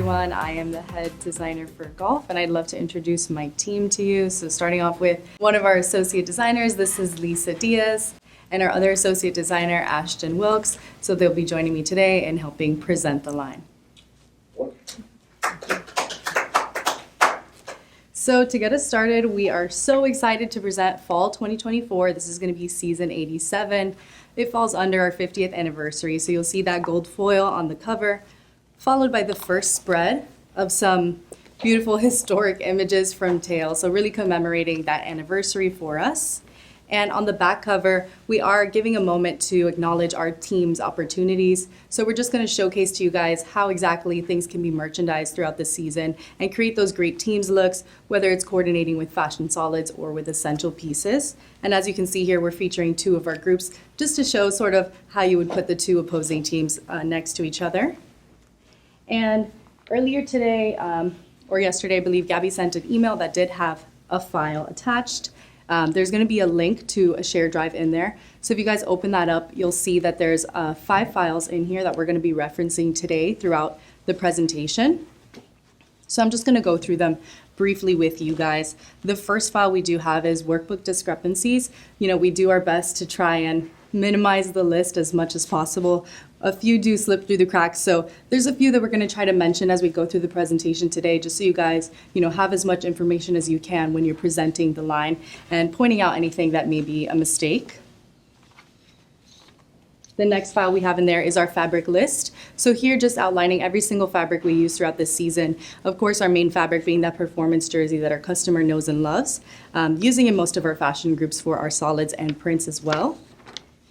everyone. I am the head designer for golf, and I'd love to introduce my team to you. So starting off with one of our associate designers, this is Lisa Diaz, and our other associate designer, Ashton Wilkes. So they'll be joining me today and helping present the line. So to get us started, we are so excited to present Fall 2024. This is going to be season 87. It falls under our 50th anniversary, so you'll see that gold foil on the cover, followed by the first spread of some beautiful historic images from Tail, so really commemorating that anniversary for us. And on the back cover, we are giving a moment to acknowledge our team's opportunities. So we're just going to showcase to you guys how exactly things can be merchandised throughout the season and create those great teams looks, whether it's coordinating with fashion solids or with essential pieces. And as you can see here, we're featuring two of our groups just to show sort of how you would put the two opposing teams next to each other. And earlier today, or yesterday, I believe Gabby sent an email that did have a file attached. There's going to be a link to a shared drive in there. So if you guys open that up, you'll see that there's 5 files in here that we're going to be referencing today throughout the presentation. So I'm just going to go through them briefly with you guys. The first file we do have is workbook discrepancies. You know, we do our best to try and minimize the list as much as possible. A few do slip through the cracks, so there's a few that we're going to try to mention as we go through the presentation today, just so you guys, have as much information as you can when you're presenting the line and pointing out anything that may be a mistake. The next file we have in there is our fabric list. So here, just outlining every single fabric we use throughout this season. Of course, our main fabric being that performance jersey that our customer knows and loves, using in most of our fashion groups for our solids and prints as well.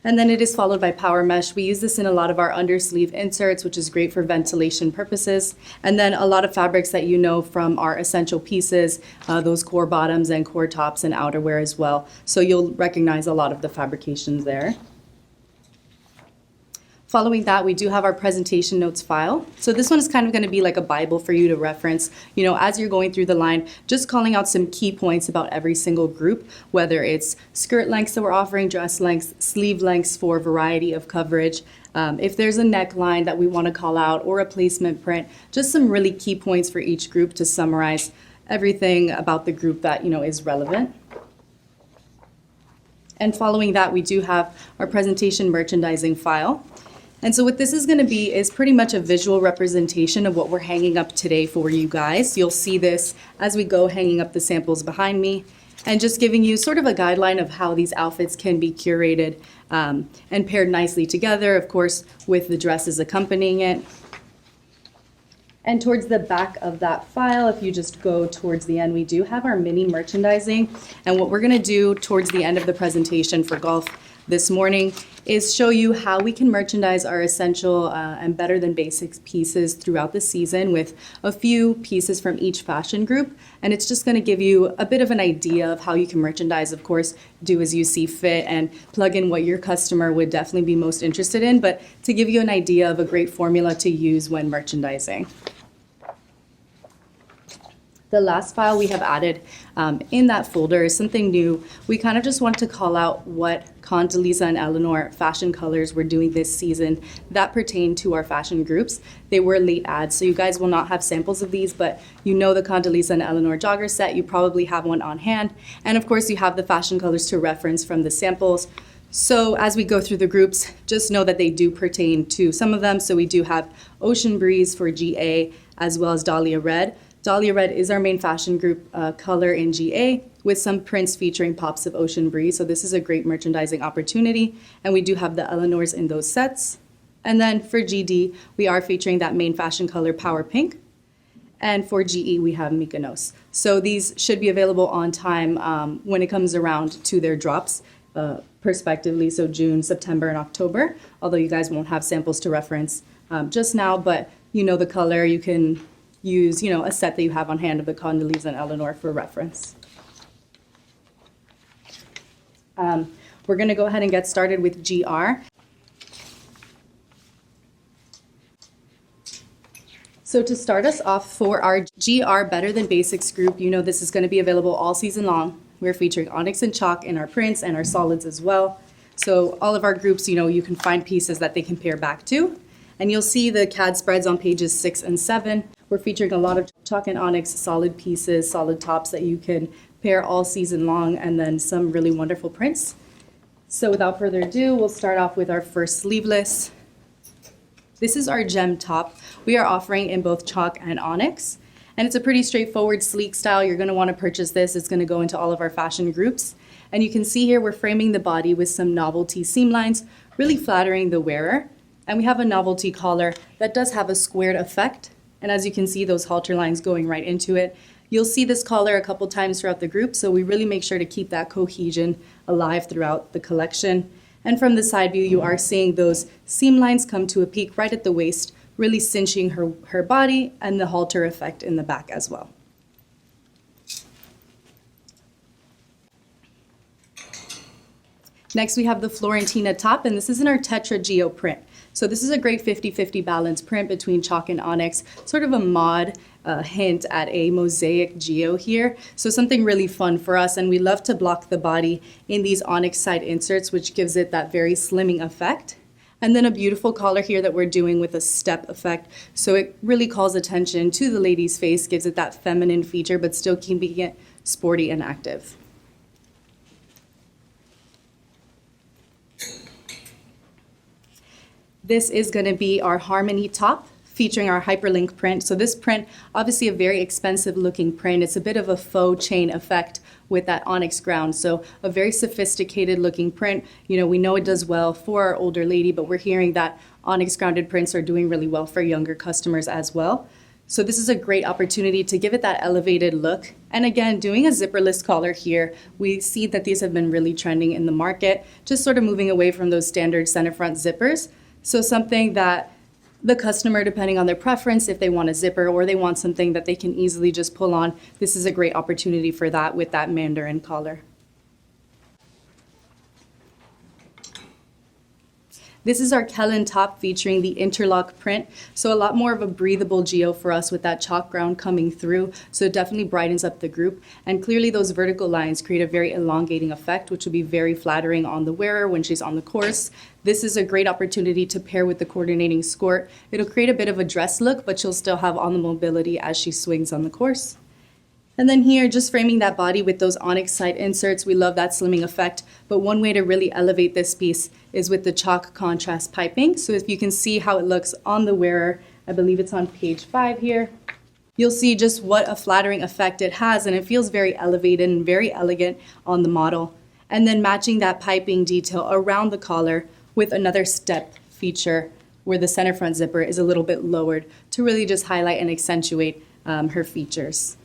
And then it is followed by power mesh. We use this in a lot of our undersleeve inserts, which is great for ventilation purposes. And then a lot of fabrics that you know from our essential pieces, those core bottoms and core tops and outerwear as well. So you'll recognize a lot of the fabrications there. Following that, we do have our presentation notes file. So this one is kind of going to be like a Bible for you to reference, as you're going through the line, just calling out some key points about every single group, whether it's skirt lengths that we're offering, dress lengths, sleeve lengths for variety of coverage. If there's a neckline that we want to call out or a placement print, just some really key points for each group to summarize everything about the group that, is relevant. And following that, we do have our presentation merchandising file. And so what this is going to be is pretty much a visual representation of what we're hanging up today for you guys. You'll see this as we go hanging up the samples behind me and just giving you sort of a guideline of how these outfits can be curated and paired nicely together, of course, with the dresses accompanying it. And towards the back of that file, if you just go towards the end, we do have our mini merchandising. And what we're going to do towards the end of the presentation for golf this morning is show you how we can merchandise our essential and better than basics pieces throughout the season with a few pieces from each fashion group. And it's just going to give you a bit of an idea of how you can merchandise. Of course, do as you see fit and plug in what your customer would definitely be most interested in, but to give you an idea of a great formula to use when merchandising. The last file we have added in that folder is something new. We kind of just want to call out what Condoleezza and Eleanor fashion colors we're doing this season that pertain to our fashion groups. They were late ads, so you guys will not have samples of these, but the Condoleezza and Eleanor jogger set, you probably have one on hand. And of course, you have the fashion colors to reference from the samples. So as we go through the groups, just know that they do pertain to some of them. So we do have Ocean Breeze for GA, as well as Dahlia Red. Dahlia Red is our main fashion group color in GA with some prints featuring pops of Ocean Breeze. So this is a great merchandising opportunity. And we do have the Eleanors in those sets. And then for GD, we are featuring that main fashion color Power Pink. And for GE, we have Mykonos. So these should be available on time when it comes around to their drops prospectively. So June, September, and October. Although you guys won't have samples to reference just now, but the color, you can use, a set that you have on hand of the Condoleezza and Eleanor for reference. We're going to go ahead and get started with GR. So to start us off for our GR Better Than Basics group, this is going to be available all season long. We're featuring onyx and chalk in our prints and our solids as well. So all of our groups, you can find pieces that they can pair back to. And you'll see the CAD spreads on pages 6 and 7. We're featuring a lot of chalk and onyx solid pieces, solid tops that you can pair all season long, and then some really wonderful prints. So without further ado, we'll start off with our first sleeveless. This is our gem top. We are offering in both chalk and onyx. And it's a pretty straightforward, sleek style. You're gonna wanna purchase this. It's gonna go into all of our fashion groups. And you can see here, we're framing the body with some novelty seam lines, really flattering the wearer. And we have a novelty collar that does have a squared effect. And as you can see, those halter lines going right into it. You'll see this collar a couple times throughout the group, so we really make sure to keep that cohesion alive throughout the collection. And from the side view, you are seeing those seam lines come to a peak right at the waist, really cinching her body, and the halter effect in the back as well. Next, we have the Florentina top, and this is in our Tetra Geo print. So this is a great 50-50 balance print between chalk and onyx, sort of a mod hint at a mosaic geo here. So something really fun for us, and we love to block the body in these onyx side inserts, which gives it that very slimming effect. And then a beautiful collar here that we're doing with a step effect. So it really calls attention to the lady's face, gives it that feminine feature, but still keeping it sporty and active. This is going to be our Harmony top featuring our hyperlink print. So this print, obviously a very expensive looking print. It's a bit of a faux chain effect with that onyx ground. So a very sophisticated looking print. You know, we know it does well for our older lady, but we're hearing that onyx grounded prints are doing really well for younger customers as well. So this is a great opportunity to give it that elevated look. And again, doing a zipperless collar here, we see that these have been really trending in the market, just sort of moving away from those standard center front zippers. So something that the customer, depending on their preference, if they want a zipper or they want something that they can easily just pull on, this is a great opportunity for that with that mandarin collar. This is our Kellen top featuring the interlock print. So a lot more of a breathable geo for us with that chalk ground coming through. So it definitely brightens up the group. And clearly those vertical lines create a very elongating effect, which will be very flattering on the wearer when she's on the course. This is a great opportunity to pair with the coordinating skirt. It'll create a bit of a dress look, but she'll still have on the mobility as she swings on the course. And then here, just framing that body with those onyx side inserts. We love that slimming effect, but one way to really elevate this piece is with the chalk contrast piping. So if you can see how it looks on the wearer, I believe it's on page 5 here, you'll see just what a flattering effect it has, and it feels very elevated and very elegant on the model. And then matching that piping detail around the collar with another step feature where the center front zipper is a little bit lowered to really just highlight and accentuate her features.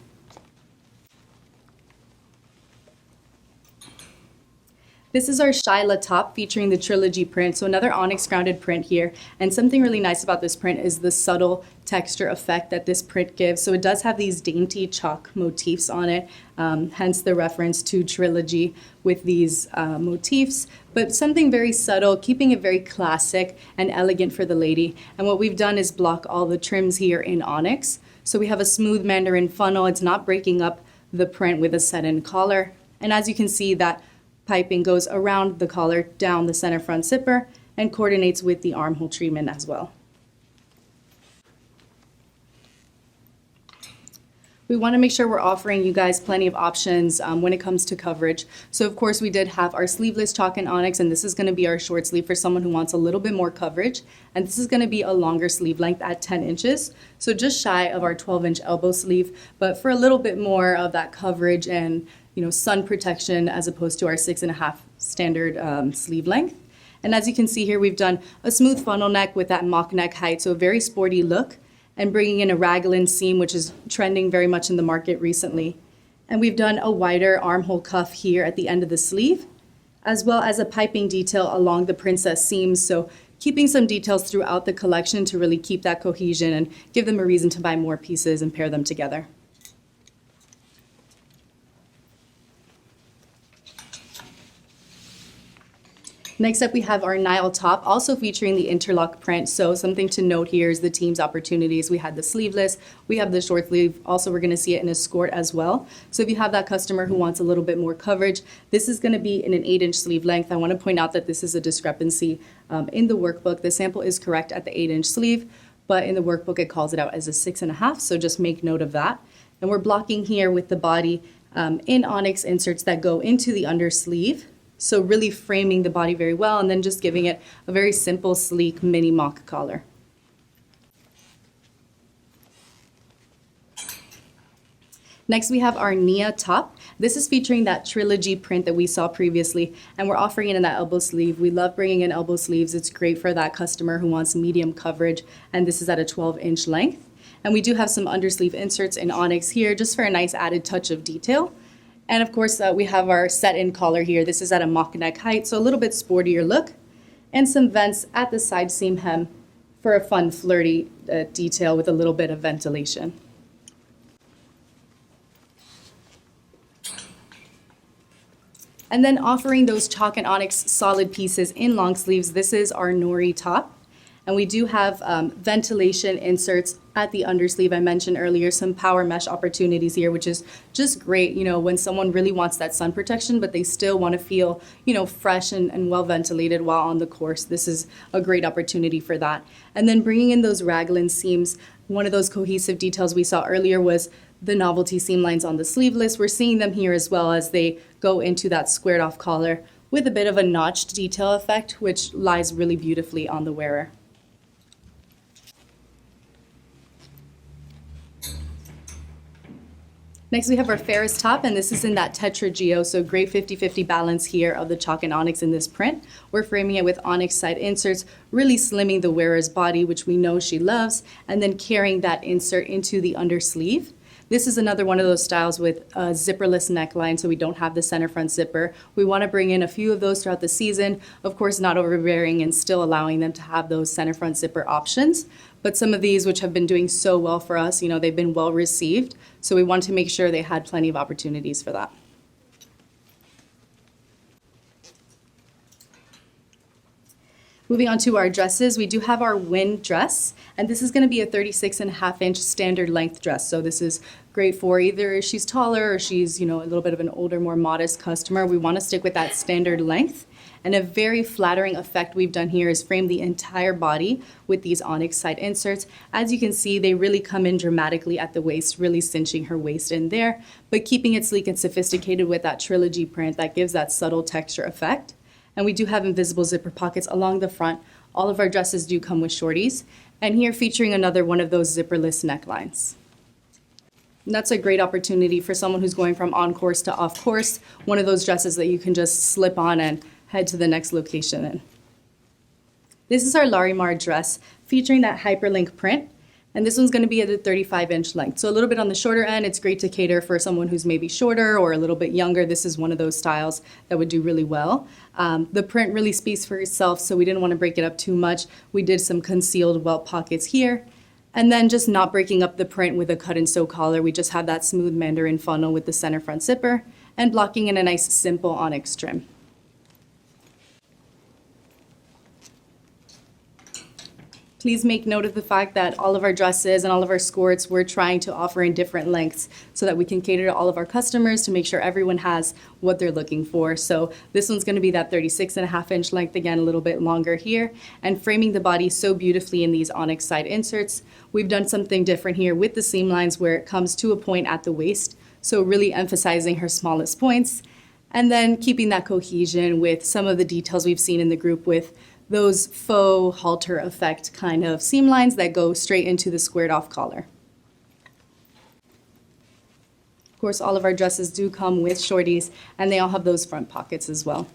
This is our Shyla top featuring the Trilogy print, so another onyx grounded print here. And something really nice about this print is the subtle texture effect that this print gives. So it does have these dainty chalk motifs on it, hence the reference to Trilogy with these motifs, but something very subtle, keeping it very classic and elegant for the lady. And what we've done is block all the trims here in onyx. So we have a smooth mandarin funnel. It's not breaking up the print with a set-in collar. And as you can see, that piping goes around the collar, down the center front zipper, and coordinates with the armhole treatment as well. We want to make sure we're offering you guys plenty of options when it comes to coverage. So of course we did have our sleeveless chalk and onyx, and this is going to be our short sleeve for someone who wants a little bit more coverage. And this is going to be a longer sleeve length at 10 inches. So just shy of our 12-inch elbow sleeve, but for a little bit more of that coverage and sun protection as opposed to our 6.5 standard sleeve length. And as you can see here, we've done a smooth funnel neck with that mock neck height, so a very sporty look, and bringing in a raglan seam, which is trending very much in the market recently. And we've done a wider armhole cuff here at the end of the sleeve, as well as a piping detail along the princess seams. So keeping some details throughout the collection to really keep that cohesion and give them a reason to buy more pieces and pair them together. Next up, we have our Nile top, also featuring the interlock print. So something to note here is the team's opportunities. We had the sleeveless, we have the short sleeve. Also, we're going to see it in a skirt as well. So if you have that customer who wants a little bit more coverage, this is going to be in an 8-inch sleeve length. I want to point out that this is a discrepancy in the workbook. The sample is correct at the 8-inch sleeve, but in the workbook it calls it out as a 6.5, so just make note of that. And we're blocking here with the body in onyx inserts that go into the undersleeve, so really framing the body very well, and then just giving it a very simple, sleek mini mock collar. Next, we have our Nia top. This is featuring that trilogy print that we saw previously, and we're offering it in that elbow sleeve. We love bringing in elbow sleeves. It's great for that customer who wants medium coverage, and this is at a 12-inch length. And we do have some undersleeve inserts in onyx here, just for a nice added touch of detail. And of course, we have our set-in collar here. This is at a mock neck height, so a little bit sportier look, and some vents at the side seam hem for a fun, flirty detail with a little bit of ventilation. And then offering those chalk and onyx solid pieces in long sleeves. This is our Nori top. And we do have ventilation inserts at the undersleeve. I mentioned earlier some power mesh opportunities here, which is just great, you know, when someone really wants that sun protection, but they still want to feel, you know, fresh and well ventilated while on the course. This is a great opportunity for that. And then bringing in those raglan seams. One of those cohesive details we saw earlier was the novelty seam lines on the sleeveless. We're seeing them here as well as they go into that squared off collar with a bit of a notched detail effect, which lies really beautifully on the wearer. Next, we have our Ferris top, and this is in that Tetra Geo, so great 50-50 balance here of the chalk and onyx in this print. We're framing it with onyx side inserts, really slimming the wearer's body, which we know she loves, and then carrying that insert into the undersleeve. This is another one of those styles with a zipperless neckline, so we don't have the center front zipper. We want to bring in a few of those throughout the season, of course not overbearing and still allowing them to have those center front zipper options. But some of these, which have been doing so well for us, you know, they've been well received, so we want to make sure they had plenty of opportunities for that. Moving on to our dresses, we do have our Win dress, and this is going to be a 36.5-inch standard length dress. So this is great for either she's taller or she's, you know, a little bit of an older, more modest customer. We want to stick with that standard length. And a very flattering effect we've done here is frame the entire body with these onyx side inserts. As you can see, they really come in dramatically at the waist, really cinching her waist in there, but keeping it sleek and sophisticated with that trilogy print that gives that subtle texture effect. And we do have invisible zipper pockets along the front. All of our dresses do come with shorties. And here featuring another one of those zipperless necklines. And that's a great opportunity for someone who's going from on course to off course. One of those dresses that you can just slip on and head to the next location in. This is our Larimar dress featuring that hyperlink print. And this one's going to be at a 35-inch length. So a little bit on the shorter end. It's great to cater for someone who's maybe shorter or a little bit younger. This is one of those styles that would do really well. The print really speaks for itself, so we didn't want to break it up too much. We did some concealed welt pockets here. And then just not breaking up the print with a cut and sew collar. We just have that smooth mandarin funnel with the center front zipper and blocking in a nice simple onyx trim. Please make note of the fact that all of our dresses and all of our skirts we're trying to offer in different lengths so that we can cater to all of our customers to make sure everyone has what they're looking for. So this one's going to be that 36.5-inch length, again a little bit longer here, and framing the body so beautifully in these onyx side inserts. We've done something different here with the seam lines where it comes to a point at the waist, so really emphasizing her smallest points, and then keeping that cohesion with some of the details we've seen in the group with those faux halter effect kind of seam lines that go straight into the squared off collar. Of course, all of our dresses do come with shorties, and they all have those front pockets as well.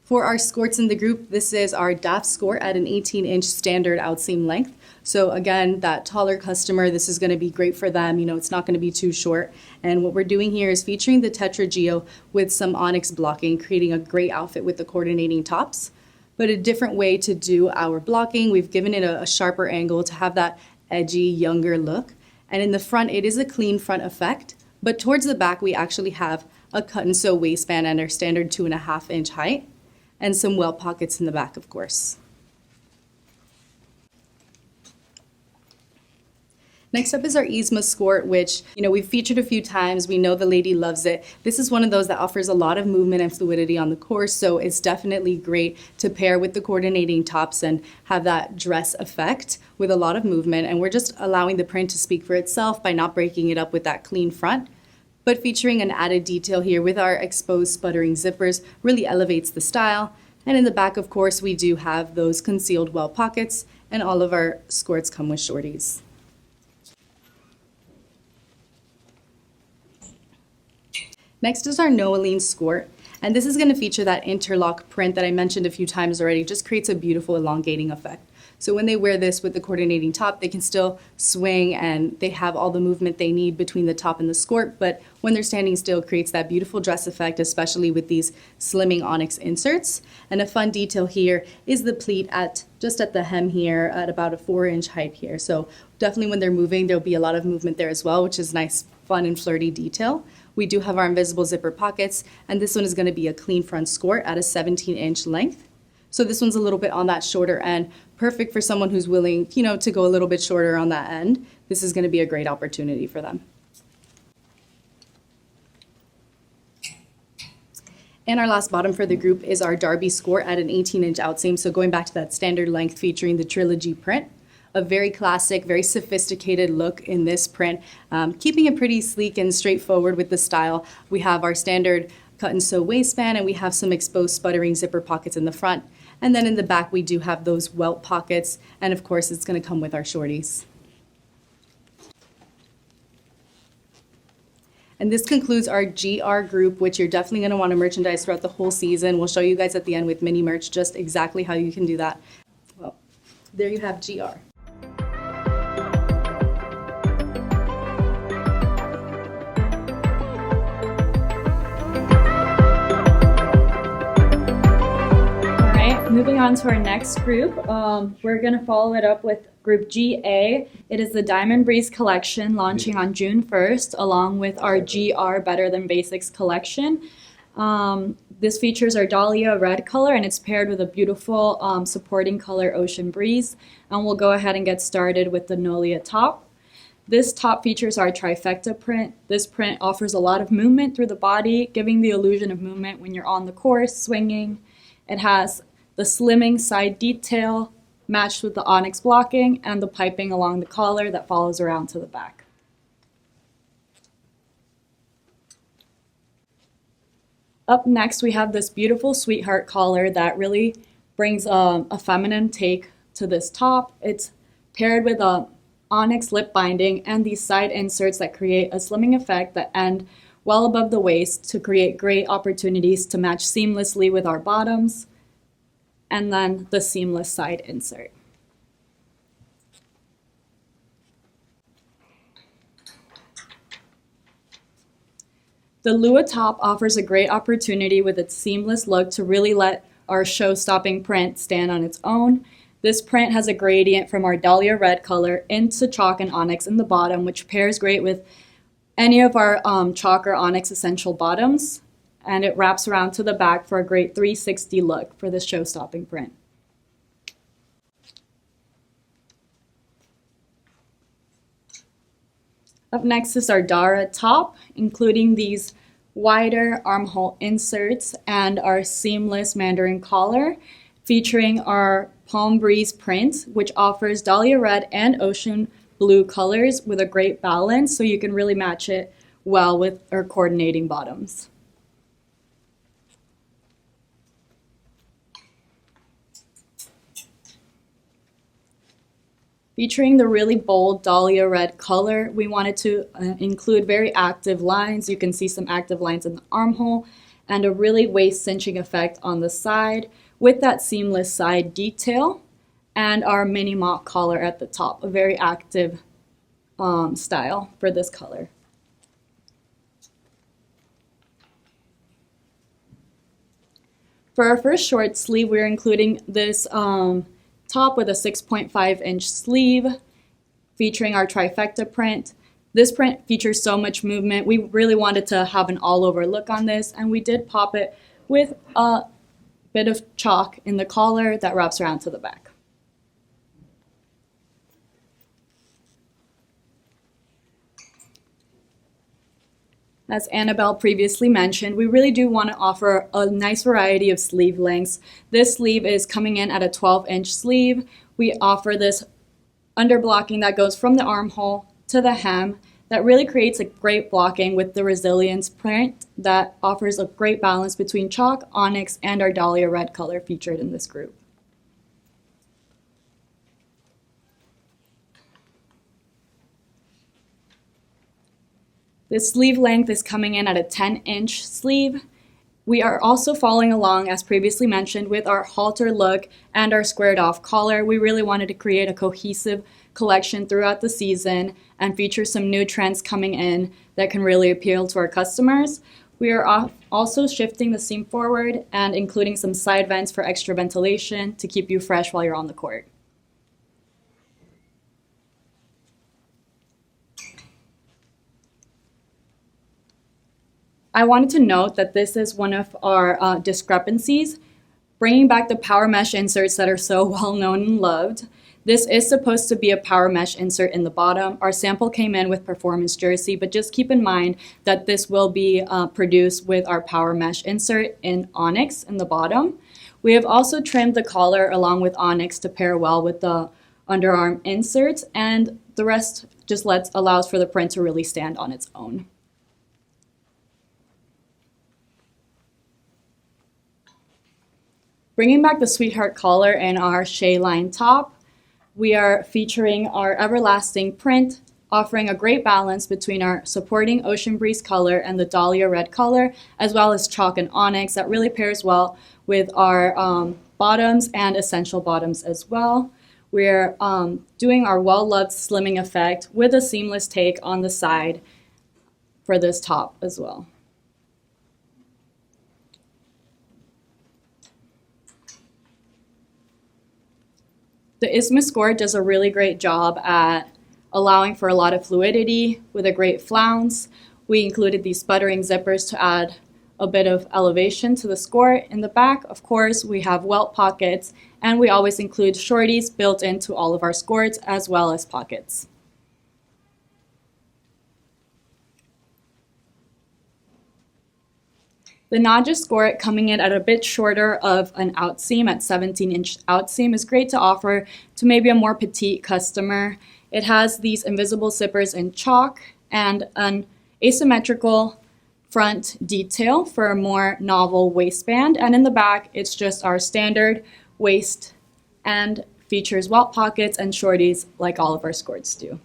For our skirts in the group, this is our DAF skirt at an 18-inch standard outseam length. So again, that taller customer, this is going to be great for them. You know, it's not going to be too short. And what we're doing here is featuring the Tetra Geo with some onyx blocking, creating a great outfit with the coordinating tops. But a different way to do our blocking. We've given it a sharper angle to have that edgy, younger look. And in the front, it is a clean front effect. But towards the back, we actually have a cut and sew waistband and our standard 2.5-inch height, and some welt pockets in the back, of course. Next up is our Yzma skirt, which, we've featured a few times. We know the lady loves it. This is one of those that offers a lot of movement and fluidity on the course, so it's definitely great to pair with the coordinating tops and have that dress effect with a lot of movement. And we're just allowing the print to speak for itself by not breaking it up with that clean front. But featuring an added detail here with our exposed sputtering zippers really elevates the style. And in the back, of course, we do have those concealed well pockets, and all of our skirts come with shorties. Next is our Noeline skirt, and this is going to feature that interlock print that I mentioned a few times already. Just creates a beautiful elongating effect. So when they wear this with the coordinating top, they can still swing and they have all the movement they need between the top and the skirt, but when they're standing still, it creates that beautiful dress effect, especially with these slimming onyx inserts. And a fun detail here is the pleat just at the hem here at about a 4-inch height here. So definitely when they're moving, there'll be a lot of movement there as well, which is nice, fun and flirty detail. We do have our invisible zipper pockets, and this one is going to be a clean front skirt at a 17-inch length. So this one's a little bit on that shorter end, perfect for someone who's willing, to go a little bit shorter on that end. This is going to be a great opportunity for them. And our last bottom for the group is our Derby skirt at an 18-inch outseam. So going back to that standard length featuring the trilogy print. A very classic, very sophisticated look in this print, keeping it pretty sleek and straightforward with the style. We have our standard cut and sew waistband, and we have some exposed sputtering zipper pockets in the front. And then in the back, we do have those welt pockets, and of course, it's going to come with our shorties. And this concludes our GR group, which you're definitely going to want to merchandise throughout the whole season. We'll show you guys at the end with mini merch just exactly how you can do that. Well, there you have GR. Moving on to our next group, we're going to follow it up with Group GA. It is the Diamond Breeze collection launching on June 1st, along with our GR Better Than Basics collection. This features our Dahlia red color, and it's paired with a beautiful supporting color Ocean Breeze. And we'll go ahead and get started with the Nolia top. This top features our trifecta print. This print offers a lot of movement through the body, giving the illusion of movement when you're on the course, swinging. It has the slimming side detail matched with the onyx blocking and the piping along the collar that follows around to the back. Up next, we have this beautiful sweetheart collar that really brings a feminine take to this top. It's paired with a onyx lip binding and these side inserts that create a slimming effect that end well above the waist to create great opportunities to match seamlessly with our bottoms, and then the seamless side insert. The Lua top offers a great opportunity with its seamless look to really let our show-stopping print stand on its own. This print has a gradient from our Dahlia red color into chalk and onyx in the bottom, which pairs great with any of our chalk or onyx essential bottoms, and it wraps around to the back for a great 360 look for this show-stopping print. Up next is our Dara top, including these wider armhole inserts and our seamless mandarin collar, featuring our Palm Breeze print, which offers Dahlia red and ocean blue colors with a great balance, so you can really match it well with our coordinating bottoms. Featuring the really bold Dahlia red color, we wanted to include very active lines. You can see some active lines in the armhole and a really waist cinching effect on the side with that seamless side detail and our mini mock collar at the top, a very active style for this color. For our first short sleeve, we're including this top with a 6.5-inch sleeve featuring our trifecta print. This print features so much movement. We really wanted to have an all-over look on this, and we did pop it with a bit of chalk in the collar that wraps around to the back. As Annabelle previously mentioned, we really do want to offer a nice variety of sleeve lengths. This sleeve is coming in at a 12-inch sleeve. We offer this underblocking that goes from the armhole to the hem that really creates a great blocking with the resilience print that offers a great balance between chalk, onyx, and our dahlia red color featured in this group. This sleeve length is coming in at a 10-inch sleeve. We are also following along, as previously mentioned, with our halter look and our squared off collar. We really wanted to create a cohesive collection throughout the season and feature some new trends coming in that can really appeal to our customers. We are also shifting the seam forward and including some side vents for extra ventilation to keep you fresh while you're on the court. I wanted to note that this is one of our discrepancies, bringing back the power mesh inserts that are so well known and loved. This is supposed to be a power mesh insert in the bottom. Our sample came in with performance jersey, but just keep in mind that this will be produced with our power mesh insert in onyx in the bottom. We have also trimmed the collar along with onyx to pair well with the underarm inserts, and the rest just allows for the print to really stand on its own. Bringing back the Sweetheart collar in our Shea line top, we are featuring our everlasting print, offering a great balance between our supporting Ocean Breeze color and the Dahlia red color, as well as chalk and onyx that really pairs well with our bottoms and essential bottoms as well. We're doing our well-loved slimming effect with a seamless take on the side for this top as well. The Isthmus skirt does a really great job at allowing for a lot of fluidity with a great flounce. We included these sputtering zippers to add a bit of elevation to the skirt. In the back, of course, we have welt pockets, and we always include shorties built into all of our skirts as well as pockets. The Naja skirt, coming in at a bit shorter of an outseam at 17-inch outseam, is great to offer to maybe a more petite customer. It has these invisible zippers in chalk and an asymmetrical front detail for a more novel waistband. And in the back, it's just our standard waist and features welt pockets and shorties like all of our skirts do.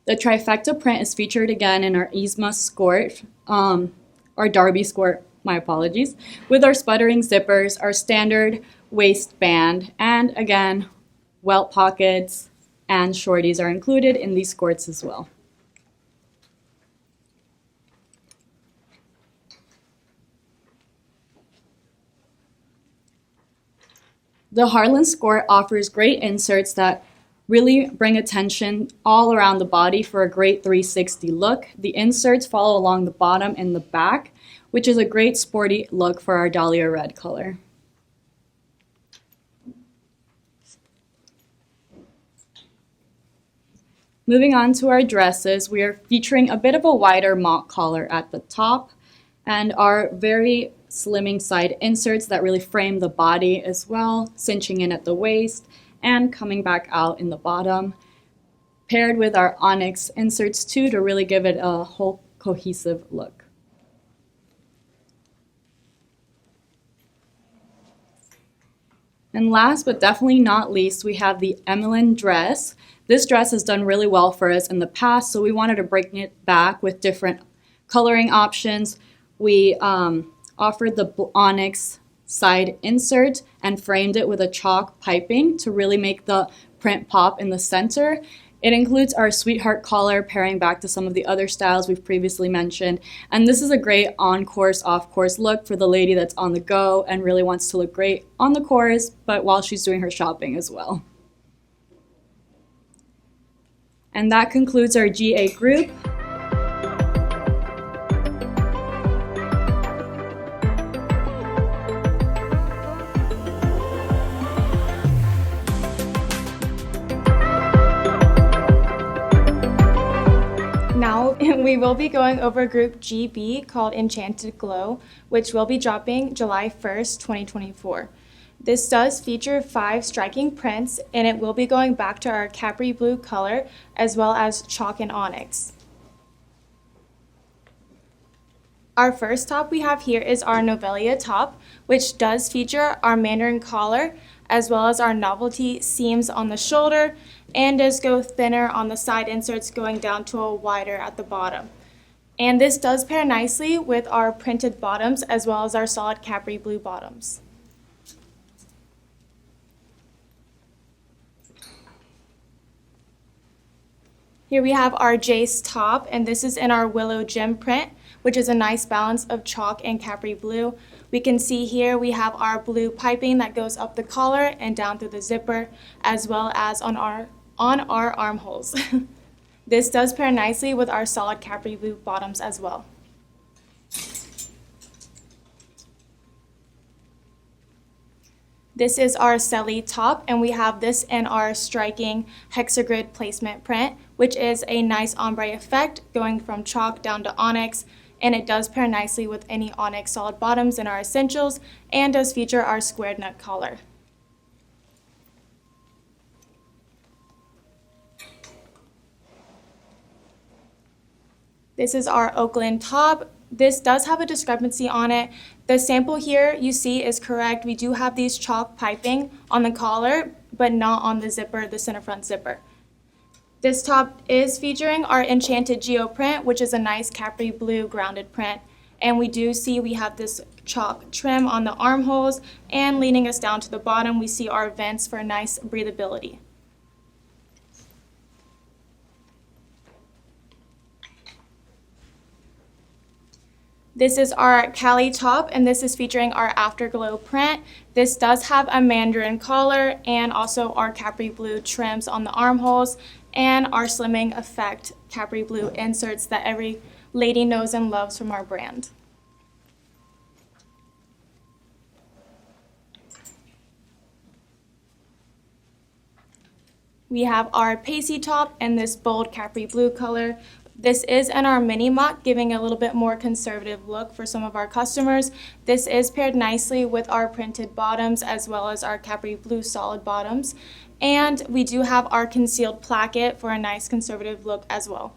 The trifecta print is featured again in our Yzma skirt, our Derby skirt, my apologies, with our sputtering zippers, our standard waistband, and again, welt pockets and shorties are included in these skirts as well. The Harlan skirt offers great inserts that really bring attention all around the body for a great 360 look. The inserts follow along the bottom and the back, which is a great sporty look for our Dahlia red color. Moving on to our dresses, we are featuring a bit of a wider mock collar at the top and our very slimming side inserts that really frame the body as well, cinching in at the waist and coming back out in the bottom, paired with our onyx inserts too to really give it a whole cohesive look. And last but definitely not least, we have the Emmeline dress. This dress has done really well for us in the past, so we wanted to bring it back with different coloring options. We offered the onyx side insert and framed it with a chalk piping to really make the print pop in the center. It includes our Sweetheart collar pairing back to some of the other styles we've previously mentioned. And this is a great on-course, off-course look for the lady that's on the go and really wants to look great on the course, but while she's doing her shopping as well. And that concludes our GA group. we will be going over Group GB called Enchanted Glow, which will be dropping July 1st, 2024. This does feature 5 striking prints, and it will be going back to our Capri Blue color as well as chalk and onyx. Our first top we have here is our Novelia top, which does feature our Mandarin collar as well as our novelty seams on the shoulder, and does go thinner on the side inserts going down to a wider at the bottom. And this does pair nicely with our printed bottoms as well as our solid Capri Blue bottoms. Here we have our Jace top, and this is in our Willow Gem print, which is a nice balance of chalk and Capri Blue. We can see here we have our blue piping that goes up the collar and down through the zipper, as well as on our armholes. This does pair nicely with our solid Capri Blue bottoms as well. This is our Selly top, and we have this in our striking hexagrid placement print, which is a nice ombre effect going from chalk down to onyx, and it does pair nicely with any onyx solid bottoms in our essentials, and does feature our squared neck collar. This is our Oakland top. This does have a discrepancy on it. The sample here you see is correct. We do have these chalk piping on the collar, but not on the zipper, the center front zipper. This top is featuring our Enchanted Geo print, which is a nice Capri Blue grounded print. And we do see we have this chalk trim on the armholes, and leading us down to the bottom, we see our vents for nice breathability. This is our Cali top, and this is featuring our Afterglow print. This does have a Mandarin collar and also our Capri Blue trims on the armholes and our slimming effect Capri Blue inserts that every lady knows and loves from our brand. We have our Pacey top and this bold Capri Blue color. This is in our mini mock, giving a little bit more conservative look for some of our customers. This is paired nicely with our printed bottoms as well as our Capri Blue solid bottoms. And we do have our concealed placket for a nice conservative look as well.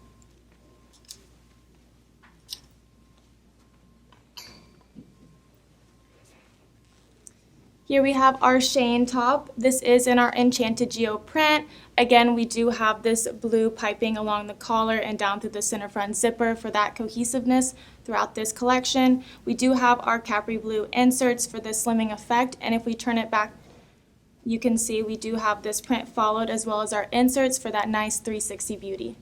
Here we have our Shane top. This is in our Enchanted Geo print. Again, we do have this blue piping along the collar and down through the center front zipper for that cohesiveness throughout this collection. We do have our Capri Blue inserts for this slimming effect, and if we turn it back, you can see we do have this print followed as well as our inserts for that nice 360 beauty.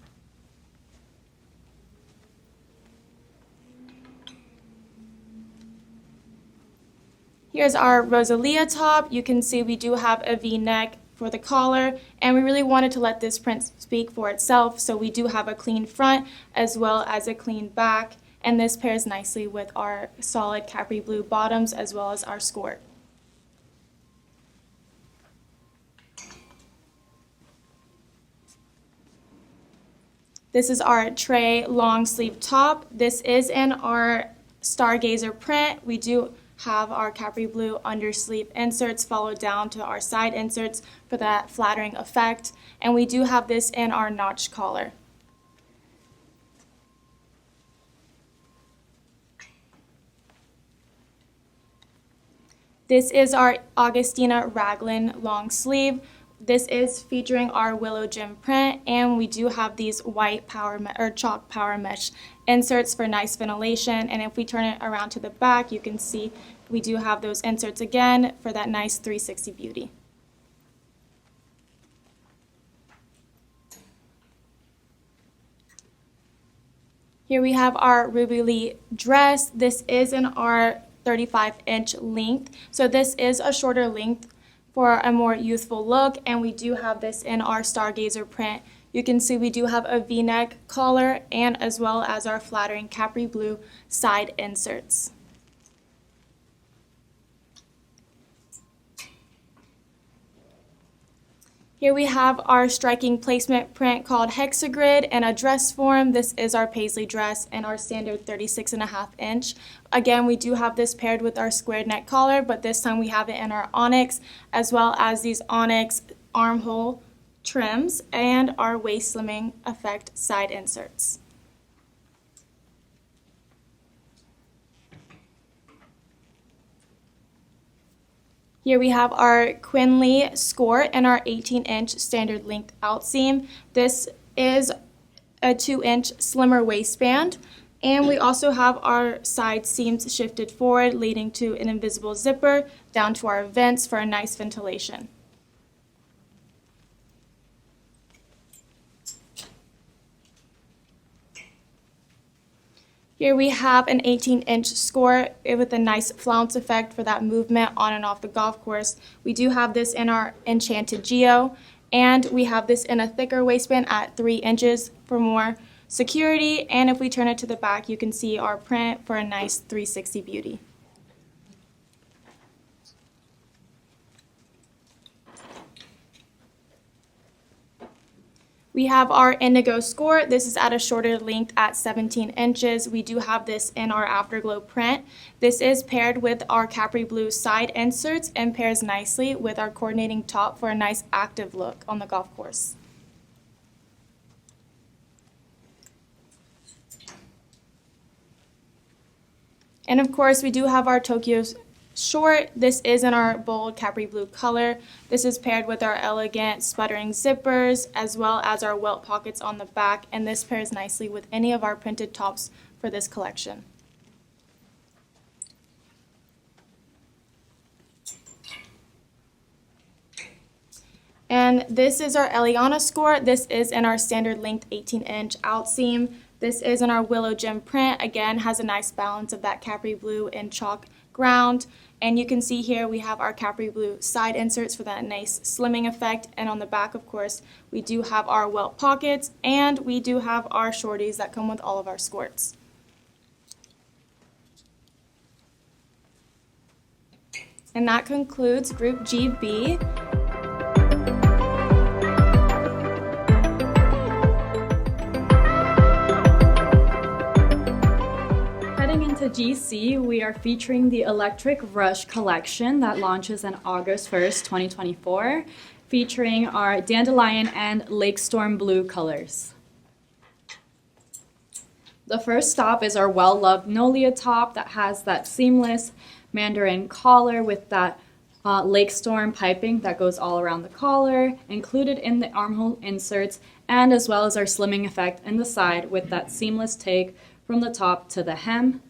Here's our Rosalia top. You can see we do have a V-neck for the collar, and we really wanted to let this print speak for itself, so we do have a clean front as well as a clean back, and this pairs nicely with our solid Capri Blue bottoms as well as our skirt. This is our Trey long sleeve top. This is in our Stargazer print. We do have our Capri Blue undersleeve inserts followed down to our side inserts for that flattering effect, and we do have this in our notch collar. This is our Augustina Raglan long sleeve. This is featuring our Willow Gem print, and we do have these white chalk power mesh inserts for nice ventilation. And if we turn it around to the back, you can see we do have those inserts again for that nice 360 beauty. Here we have our Ruby Lee dress. This is in our 35-inch length, so this is a shorter length for a more youthful look, and we do have this in our Stargazer print. You can see we do have a V-neck collar and as well as our flattering Capri Blue side inserts. Here we have our striking placement print called Hexagrid in a dress form. This is our paisley dress and our standard 36.5 inch. Again, we do have this paired with our squared neck collar, but this time we have it in our onyx, as well as these onyx armhole trims and our waist slimming effect side inserts. Here we have our Quinley skirt and our 18-inch standard length outseam. This is a 2-inch slimmer waistband. And we also have our side seams shifted forward, leading to an invisible zipper down to our vents for a nice ventilation. Here we have an 18-inch skirt with a nice flounce effect for that movement on and off the golf course. We do have this in our Enchanted Geo, and we have this in a thicker waistband at 3 inches for more security. And if we turn it to the back, you can see our print for a nice 360 beauty. We have our indigo skirt. This is at a shorter length at 17 inches. We do have this in our afterglow print. This is paired with our Capri blue side inserts and pairs nicely with our coordinating top for a nice active look on the golf course. And of course, we do have our Tokyo short. This is in our bold Capri blue color. This is paired with our elegant sputtering zippers as well as our welt pockets on the back, and this pairs nicely with any of our printed tops for this collection. And this is our Eliana skirt. This is in our standard length 18-inch outseam. This is in our Willow Gem print. Again, has a nice balance of that Capri blue and chalk ground. And you can see here we have our Capri blue side inserts for that nice slimming effect. And on the back, of course, we do have our welt pockets, and we do have our shorties that come with all of our skirts. And that concludes Group GB. To GC, we are featuring the Electric Rush collection that launches on August 1st, 2024, featuring our Dandelion and Lake Storm blue colors. The first stop is our well-loved Nolia top that has that seamless mandarin collar with that Lake Storm piping that goes all around the collar, included in the armhole inserts, and as well as our slimming effect in the side with that seamless take from the top to the hem.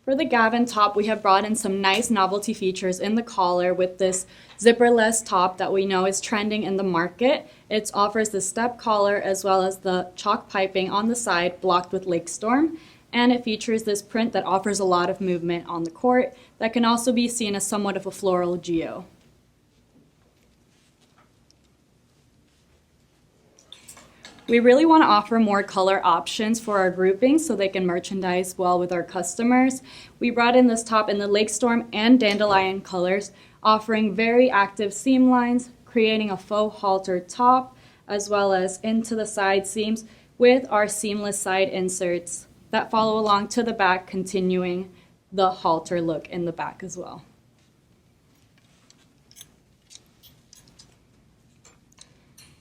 For the Gavin top, we have brought in some nice novelty features in the collar with this zipperless top that we know is trending in the market. It offers the step collar as well as the chalk piping on the side blocked with Lake Storm, and it features this print that offers a lot of movement on the court that can also be seen as somewhat of a floral geo. We really want to offer more color options for our groupings so they can merchandise well with our customers. We brought in this top in the Lake Storm and Dandelion colors, offering very active seam lines, creating a faux halter top, as well as into the side seams with our seamless side inserts that follow along to the back, continuing the halter look in the back as well.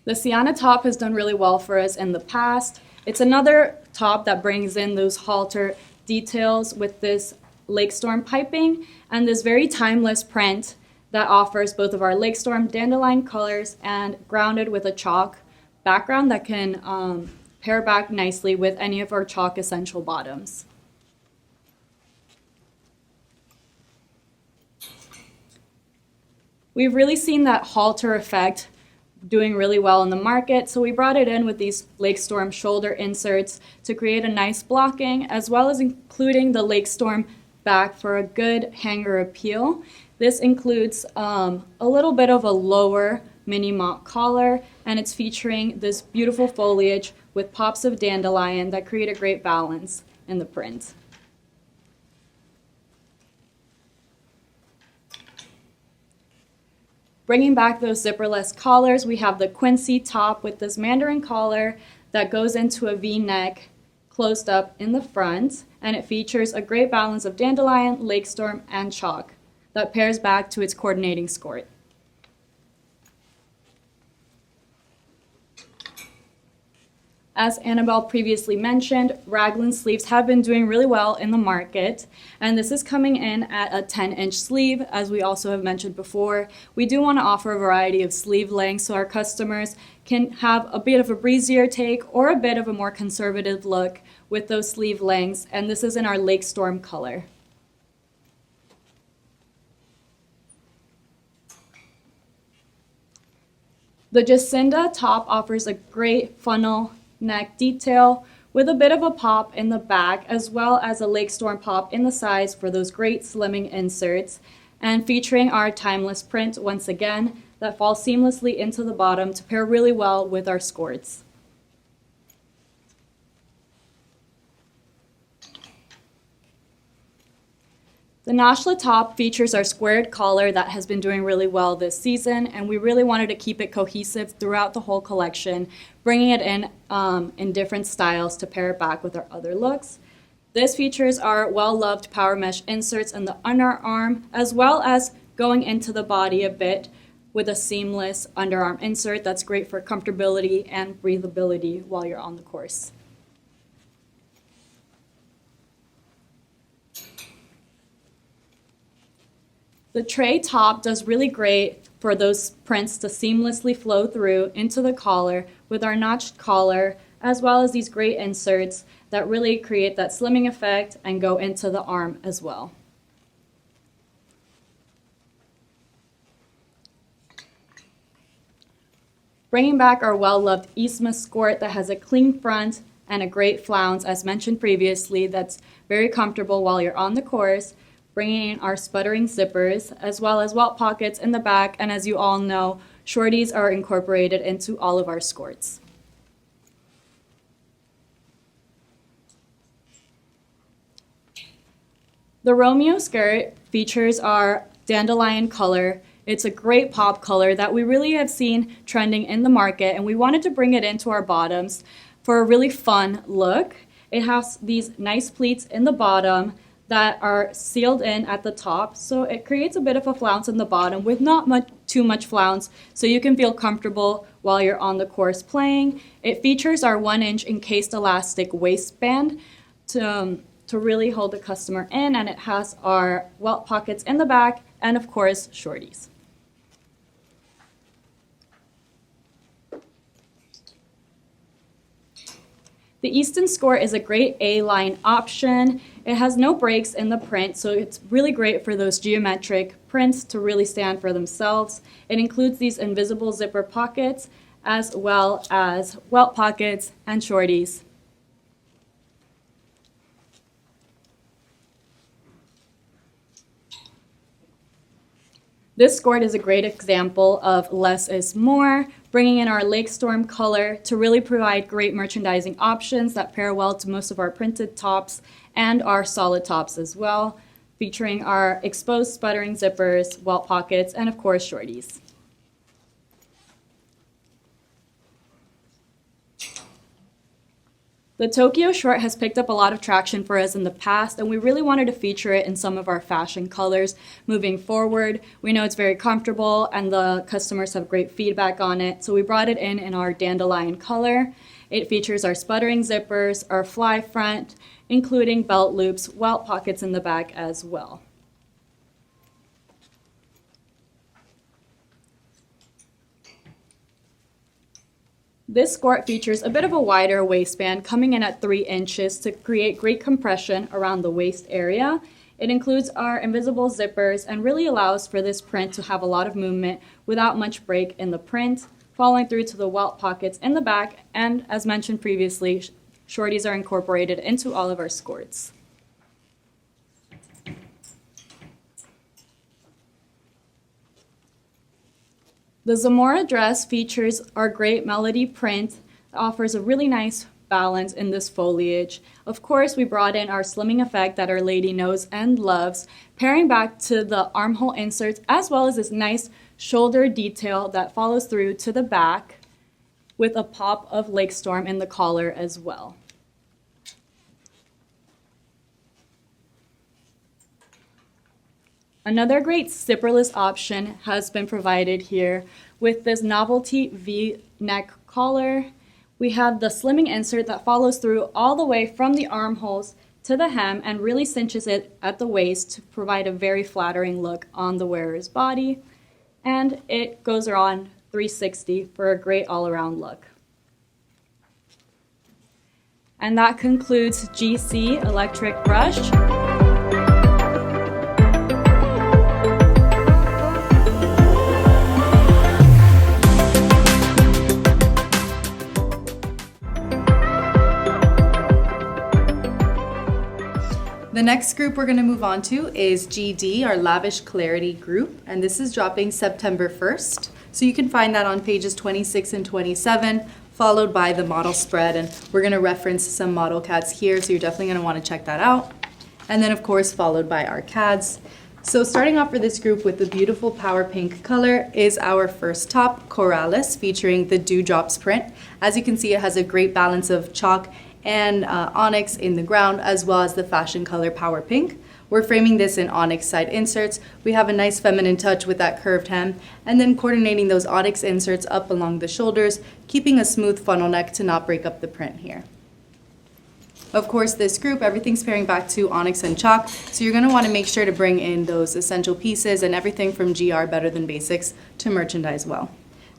The Sienna top has done really well for us in the past. It's another top that brings in those halter details with this Lake Storm piping and this very timeless print that offers both of our Lake Storm Dandelion colors and grounded with a chalk background that can pair back nicely with any of our chalk essential bottoms. We've really seen that halter effect doing really well in the market, so we brought it in with these Lake Storm shoulder inserts to create a nice blocking, as well as including the Lake Storm back for a good hanger appeal. This includes a little bit of a lower mini mock collar, and it's featuring this beautiful foliage with pops of dandelion that create a great balance in the print. Bringing back those zipperless collars, we have the Quincy top with this Mandarin collar that goes into a V-neck closed up in the front, and it features a great balance of dandelion, lake storm, and chalk that pairs back to its coordinating skirt. As Annabelle previously mentioned, raglan sleeves have been doing really well in the market, and this is coming in at a 10-inch sleeve, as we also have mentioned before. We do want to offer a variety of sleeve lengths so our customers can have a bit of a breezier take or a bit of a more conservative look with those sleeve lengths, and this is in our Lake Storm color. The Jacinda top offers a great funnel neck detail with a bit of a pop in the back, as well as a Lake Storm pop in the sides for those great slimming inserts, and featuring our timeless print once again that falls seamlessly into the bottom to pair really well with our skirts. The Nashla top features our squared collar that has been doing really well this season, and we really wanted to keep it cohesive throughout the whole collection, bringing it in different styles to pair it back with our other looks. This features our well-loved power mesh inserts in the underarm, as well as going into the body a bit with a seamless underarm insert that's great for comfortability and breathability while you're on the course. The tray top does really great for those prints to seamlessly flow through into the collar with our notched collar, as well as these great inserts that really create that slimming effect and go into the arm as well. Bringing back our well-loved Eastma skirt that has a clean front and a great flounce, as mentioned previously, that's very comfortable while you're on the course. Bringing in our sputtering zippers, as well as welt pockets in the back, and as you all know, shorties are incorporated into all of our skirts. The Romeo skirt features our dandelion color. It's a great pop color that we really have seen trending in the market, and we wanted to bring it into our bottoms for a really fun look. It has these nice pleats in the bottom that are sealed in at the top, so it creates a bit of a flounce in the bottom with not too much flounce, so you can feel comfortable while you're on the course playing. It features our 1-inch encased elastic waistband to really hold the customer in, and it has our welt pockets in the back and of course shorties. The Easton skirt is a great A-line option. It has no breaks in the print, so it's really great for those geometric prints to really stand for themselves. It includes these invisible zipper pockets, as well as welt pockets and shorties. This skirt is a great example of less is more, bringing in our Lake Storm color to really provide great merchandising options that pair well to most of our printed tops and our solid tops as well, featuring our exposed sputtering zippers, welt pockets, and of course shorties. The Tokyo short has picked up a lot of traction for us in the past, and we really wanted to feature it in some of our fashion colors moving forward. We know it's very comfortable and the customers have great feedback on it, so we brought it in our dandelion color. It features our sputtering zippers, our fly front, including belt loops, welt pockets in the back as well. This skirt features a bit of a wider waistband coming in at 3 inches to create great compression around the waist area. It includes our invisible zippers and really allows for this print to have a lot of movement without much break in the print, following through to the welt pockets in the back, and as mentioned previously, shorties are incorporated into all of our skirts. The Zamora dress features our great melody print that offers a really nice balance in this foliage. Of course, we brought in our slimming effect that our lady knows and loves, pairing back to the armhole inserts as well as this nice shoulder detail that follows through to the back with a pop of Lake Storm in the collar as well. Another great zipperless option has been provided here with this novelty V-neck collar. We have the slimming insert that follows through all the way from the armholes to the hem and really cinches it at the waist to provide a very flattering look on the wearer's body. And it goes around 360 for a great all-around look. And that concludes GC Electric Brush. The next group we're going to move on to is GD, our Lavish Clarity group, and this is dropping September 1st. So you can find that on pages 26 and 27, followed by the model spread, and we're going to reference some model CADs here, so you're definitely going to want to check that out. And then of course followed by our CADs. So starting off for this group with the beautiful power pink color is our first top, Corrales, featuring the Dewdrops print. As you can see, it has a great balance of chalk and onyx in the ground, as well as the fashion color power pink. We're framing this in onyx side inserts. We have a nice feminine touch with that curved hem, and then coordinating those onyx inserts up along the shoulders, keeping a smooth funnel neck to not break up the print here. Of course, this group, everything's pairing back to onyx and chalk, so you're going to want to make sure to bring in those essential pieces and everything from GR Better Than Basics to merchandise well.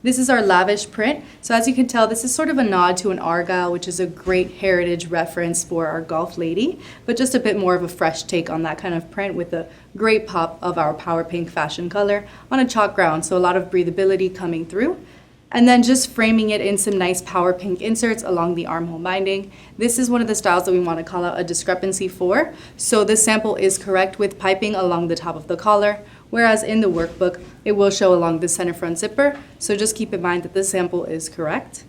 This is our lavish print. So as you can tell, this is sort of a nod to an argyle, which is a great heritage reference for our golf lady, but just a bit more of a fresh take on that kind of print with a great pop of our power pink fashion color on a chalk ground. So a lot of breathability coming through. And then just framing it in some nice power pink inserts along the armhole binding. This is one of the styles that we want to call out a discrepancy for. So this sample is correct with piping along the top of the collar, whereas in the workbook, it will show along the center front zipper. So just keep in mind that this sample is correct.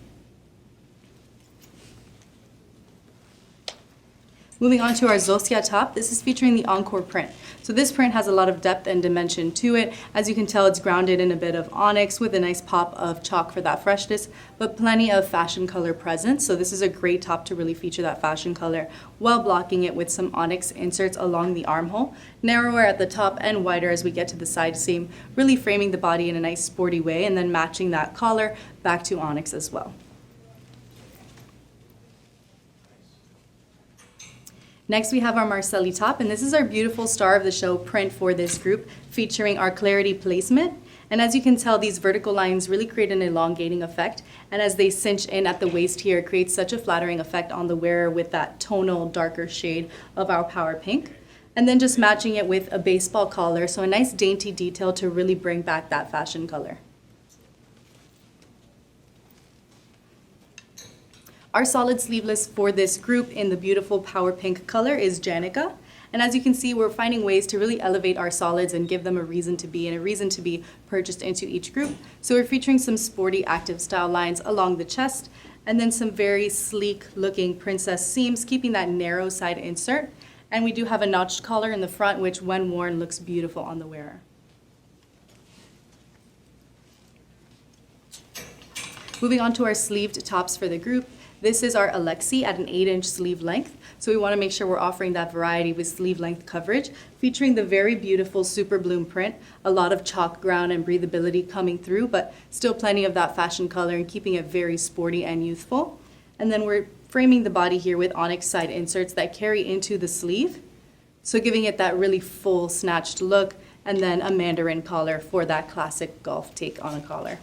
Moving on to our Zosia top, this is featuring the Encore print. So this print has a lot of depth and dimension to it. As you can tell, it's grounded in a bit of onyx with a nice pop of chalk for that freshness, but plenty of fashion color presence. So this is a great top to really feature that fashion color while blocking it with some onyx inserts along the armhole. Narrower at the top and wider as we get to the side seam, really framing the body in a nice sporty way and then matching that collar back to onyx as well. Next, we have our Marcelli top, and this is our beautiful star of the show print for this group, featuring our clarity placement. And as you can tell, these vertical lines really create an elongating effect, and as they cinch in at the waist here, it creates such a flattering effect on the wearer with that tonal, darker shade of our power pink. And then just matching it with a baseball collar, so a nice dainty detail to really bring back that fashion color. Our solid sleeveless for this group in the beautiful power pink color is Janica. And as you can see, we're finding ways to really elevate our solids and give them a reason to be and a reason to be purchased into each group. So we're featuring some sporty active style lines along the chest and then some very sleek looking princess seams, keeping that narrow side insert. And we do have a notched collar in the front, which when worn looks beautiful on the wearer. Moving on to our sleeved tops for the group. This is our Alexi at an 8-inch sleeve length. So we want to make sure we're offering that variety with sleeve length coverage, featuring the very beautiful super bloom print, a lot of chalk ground and breathability coming through, but still plenty of that fashion color and keeping it very sporty and youthful. And then we're framing the body here with onyx side inserts that carry into the sleeve. So giving it that really full snatched look, and then a mandarin collar for that classic golf take on a collar.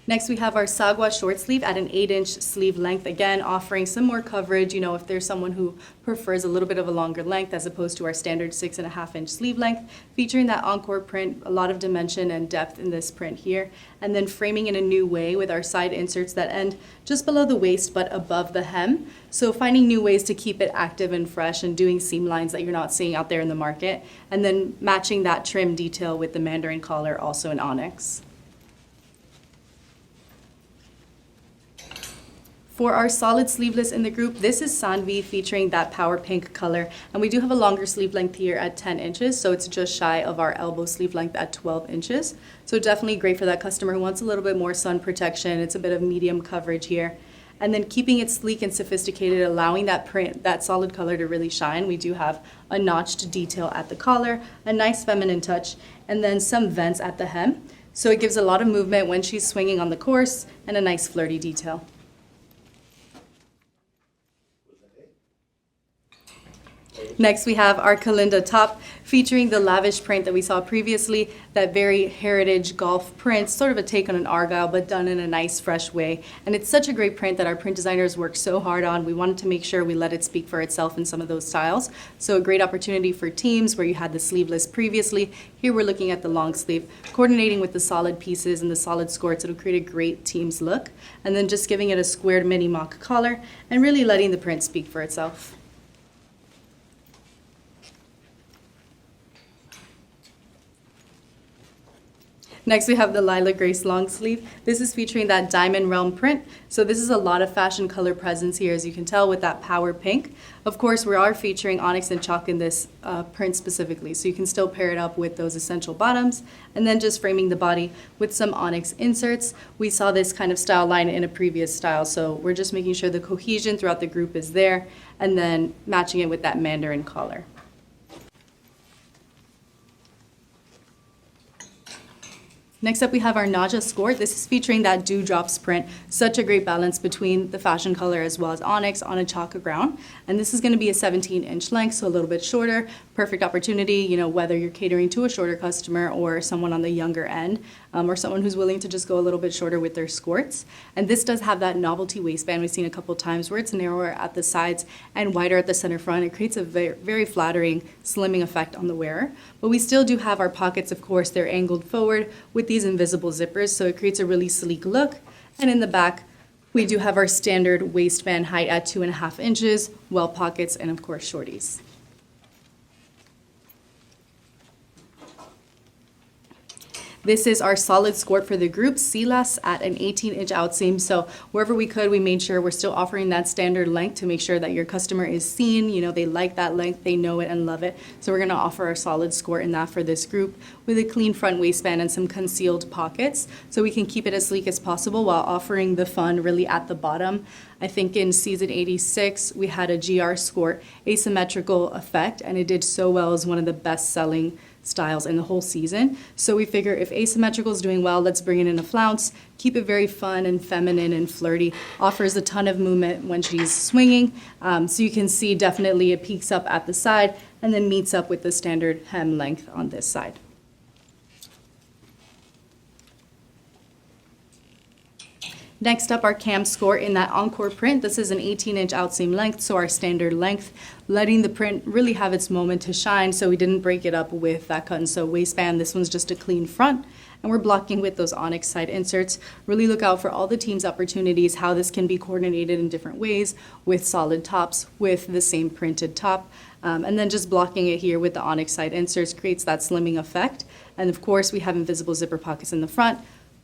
Next, we have our Sagua short sleeve at an 8-inch sleeve length, again offering some more coverage, you know, if there's someone who prefers a little bit of a longer length as opposed to our standard 6.5-inch sleeve length, featuring that Encore print, a lot of dimension and depth in this print here, and then framing in a new way with our side inserts that end just below the waist but above the hem. So finding new ways to keep it active and fresh and doing seam lines that you're not seeing out there in the market, and then matching that trim detail with the mandarin collar also in onyx. For our solid sleeveless in the group, this is Sanvi featuring that power pink color. And we do have a longer sleeve length here at 10 inches, so it's just shy of our elbow sleeve length at 12 inches. So definitely great for that customer who wants a little bit more sun protection. It's a bit of medium coverage here. And then keeping it sleek and sophisticated, allowing that print, that solid color to really shine. We do have a notched detail at the collar, a nice feminine touch, and then some vents at the hem. So it gives a lot of movement when she's swinging on the course and a nice flirty detail. Next, we have our Kalinda top featuring the lavish print that we saw previously, that very heritage golf print, sort of a take on an argyle, but done in a nice, fresh way. And it's such a great print that our print designers worked so hard on. We wanted to make sure we let it speak for itself in some of those styles. So a great opportunity for teams where you had the sleeveless previously. Here we're looking at the long sleeve, coordinating with the solid pieces and the solid skirts. It'll create a great team's look. And then just giving it a squared mini mock collar and really letting the print speak for itself. Next, we have the Lilac Grace long sleeve. This is featuring that Diamond Realm print. So this is a lot of fashion color presence here, as you can tell with that power pink. Of course, we are featuring onyx and chalk in this print specifically, so you can still pair it up with those essential bottoms, and then just framing the body with some onyx inserts. We saw this kind of style line in a previous style, so we're just making sure the cohesion throughout the group is there, and then matching it with that mandarin collar. Next up, we have our Naja skirt. This is featuring that dewdrops print. Such a great balance between the fashion color as well as onyx on a chalk ground. And this is going to be a 17-inch length, so a little bit shorter. Perfect opportunity, you know, whether you're catering to a shorter customer or someone on the younger end, or someone who's willing to just go a little bit shorter with their skirts. And this does have that novelty waistband we've seen a couple times where it's narrower at the sides and wider at the center front. It creates a very, very flattering slimming effect on the wearer. But we still do have our pockets, of course. They're angled forward with these invisible zippers, so it creates a really sleek look. And in the back, we do have our standard waistband height at 2.5 inches, well pockets, and of course shorties. This is our solid skirt for the group, Silas, at an 18-inch outseam. So wherever we could, we made sure we're still offering that standard length to make sure that your customer is seen. You know, they like that length, they know it and love it. So we're gonna offer our solid skirt in that for this group with a clean front waistband and some concealed pockets. So we can keep it as sleek as possible while offering the fun really at the bottom. I think in season 86, we had a GR skirt, asymmetrical effect, and it did so well as one of the best-selling styles in the whole season. So we figure if asymmetrical is doing well, let's bring it in a flounce, keep it very fun and feminine and flirty, offers a ton of movement when she's swinging. So you can see definitely it peaks up at the side and then meets up with the standard hem length on this side. Next up, our cam skirt in that encore print. This is an 18-inch outseam length, so our standard length, letting the print really have its moment to shine, so we didn't break it up with that cut and sew waistband. This one's just a clean front, and we're blocking with those onyx side inserts. Really look out for all the team's opportunities, how this can be coordinated in different ways with solid tops, with the same printed top, and then just blocking it here with the onyx side inserts creates that slimming effect. And of course, we have invisible zipper pockets in the front,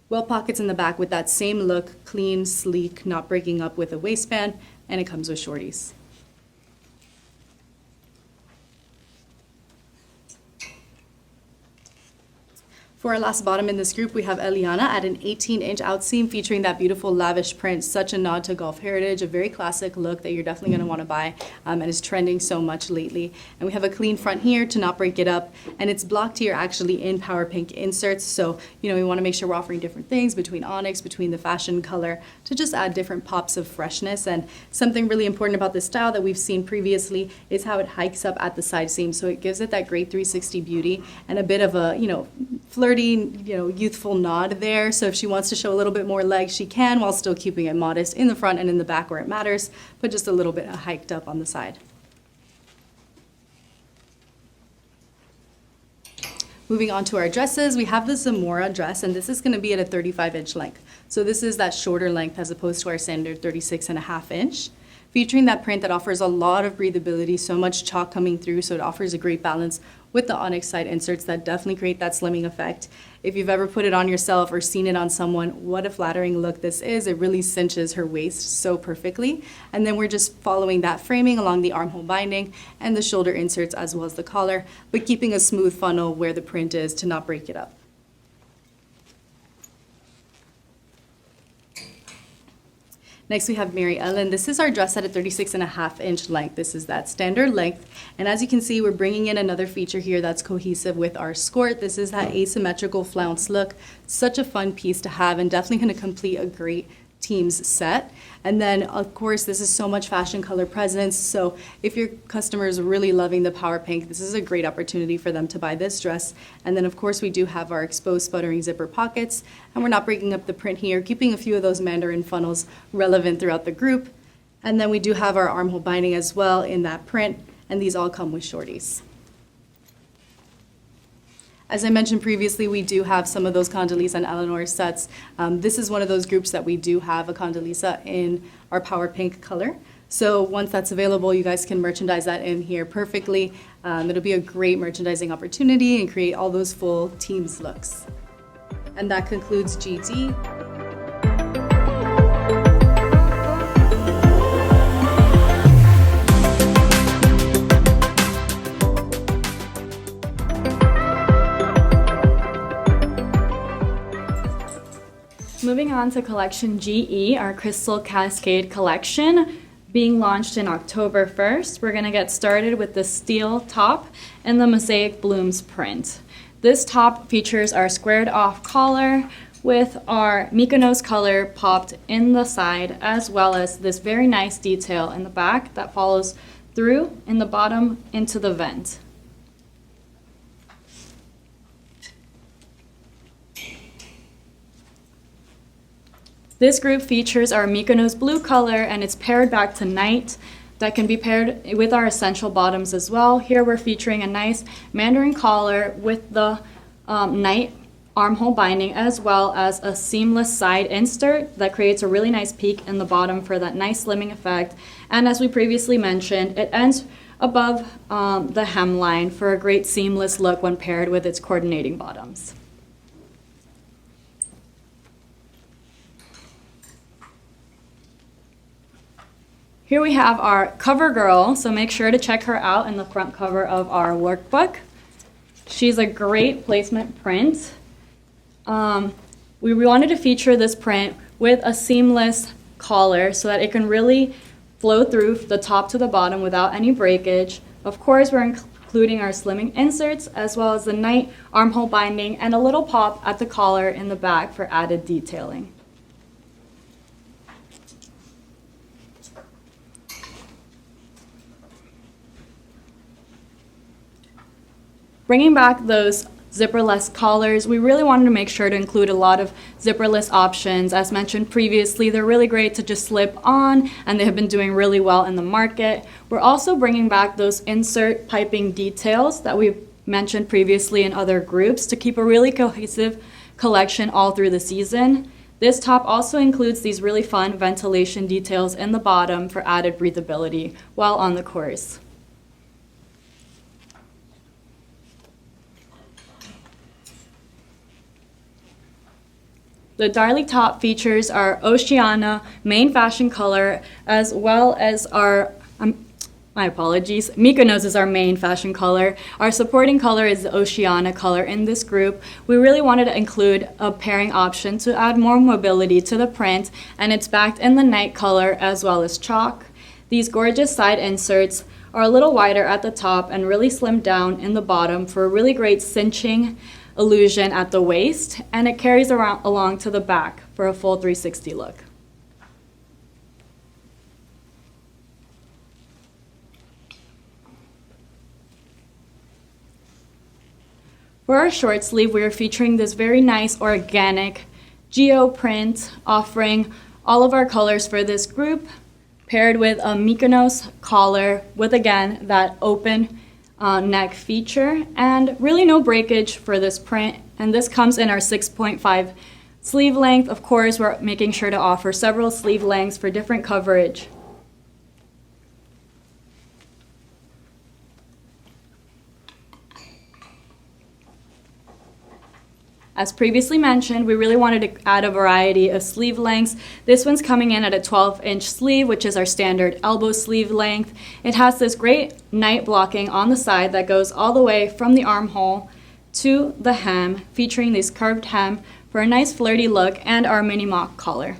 well pockets in the back with that same look, clean, sleek, not breaking up with a waistband, and it comes with shorties. For our last bottom in this group, we have Eliana at an 18-inch outseam featuring that beautiful lavish print, such a nod to golf heritage, a very classic look that you're definitely going to want to buy and is trending so much lately. And we have a clean front here to not break it up, and it's blocked here actually in power pink inserts. So, you know, we want to make sure we're offering different things between onyx, between the fashion color, to just add different pops of freshness. And something really important about this style that we've seen previously is how it hikes up at the side seam. So it gives it that great 360 beauty and a bit of a, you know, flirty, youthful nod there. So if she wants to show a little bit more leg, she can, while still keeping it modest in the front and in the back where it matters, but just a little bit hiked up on the side. Moving on to our dresses, we have the Zamora dress, and this is going to be at a 35-inch length. So this is that shorter length as opposed to our standard 36.5-inch. Featuring that print that offers a lot of breathability, so much chalk coming through, so it offers a great balance with the onyx side inserts that definitely create that slimming effect. If you've ever put it on yourself or seen it on someone, what a flattering look this is. It really cinches her waist so perfectly. And then we're just following that framing along the armhole binding and the shoulder inserts as well as the collar, but keeping a smooth funnel where the print is to not break it up. Next, we have Mary Ellen. This is our dress at a 36.5-inch length. This is that standard length. And as you can see, we're bringing in another feature here that's cohesive with our skirt. This is that asymmetrical flounce look. Such a fun piece to have and definitely going to complete a great team's set. And then, of course, this is so much fashion color presence. So if your customer is really loving the power pink, this is a great opportunity for them to buy this dress. And then, of course, we do have our exposed sputtering zipper pockets. And we're not breaking up the print here, keeping a few of those mandarin funnels relevant throughout the group. And then we do have our armhole binding as well in that print. And these all come with shorties. As I mentioned previously, we do have some of those Condoleezza and Eleanor sets. This is one of those groups that we do have a Condoleezza in our power pink color. So once that's available, you guys can merchandise that in here perfectly. It'll be a great merchandising opportunity and create all those full teams looks. And that concludes GT. Moving on to collection GE, our Crystal Cascade collection, being launched in October 1st. We're going to get started with the steel top and the mosaic blooms print. This top features our squared off collar with our Mykonos color popped in the side, as well as this very nice detail in the back that follows through in the bottom into the vent. This group features our Mykonos blue color, and it's paired back to night. That can be paired with our essential bottoms as well. Here we're featuring a nice mandarin collar with the night armhole binding, as well as a seamless side insert that creates a really nice peak in the bottom for that nice slimming effect. And as we previously mentioned, it ends above the hemline for a great seamless look when paired with its coordinating bottoms. Here we have our cover girl, so make sure to check her out in the front cover of our workbook. She's a great placement print. We wanted to feature this print with a seamless collar so that it can really flow through the top to the bottom without any breakage. Of course, we're including our slimming inserts as well as the night armhole binding and a little pop at the collar in the back for added detailing. Bringing back those zipperless collars, we really wanted to make sure to include a lot of zipperless options. As mentioned previously, they're really great to just slip on, and they have been doing really well in the market. We're also bringing back those insert piping details that we've mentioned previously in other groups to keep a really cohesive collection all through the season. This top also includes these really fun ventilation details in the bottom for added breathability while on the course. The Darlie top features our Oceana main fashion color, as well as our, my apologies, Mykonos is our main fashion color. Our supporting color is the Oceana color in this group. We really wanted to include a pairing option to add more mobility to the print, and it's backed in the night color as well as chalk. These gorgeous side inserts are a little wider at the top and really slimmed down in the bottom for a really great cinching illusion at the waist, and it carries along to the back for a full 360 look. For our short sleeve, we are featuring this very nice organic geo print, offering all of our colors for this group, paired with a Mykonos collar with, again, that open neck feature, and really no breakage for this print. And this comes in our 6.5 sleeve length. Of course, we're making sure to offer several sleeve lengths for different coverage. As previously mentioned, we really wanted to add a variety of sleeve lengths. This one's coming in at a 12-inch sleeve, which is our standard elbow sleeve length. It has this great night blocking on the side that goes all the way from the armhole to the hem, featuring this curved hem for a nice flirty look, and our mini mock collar.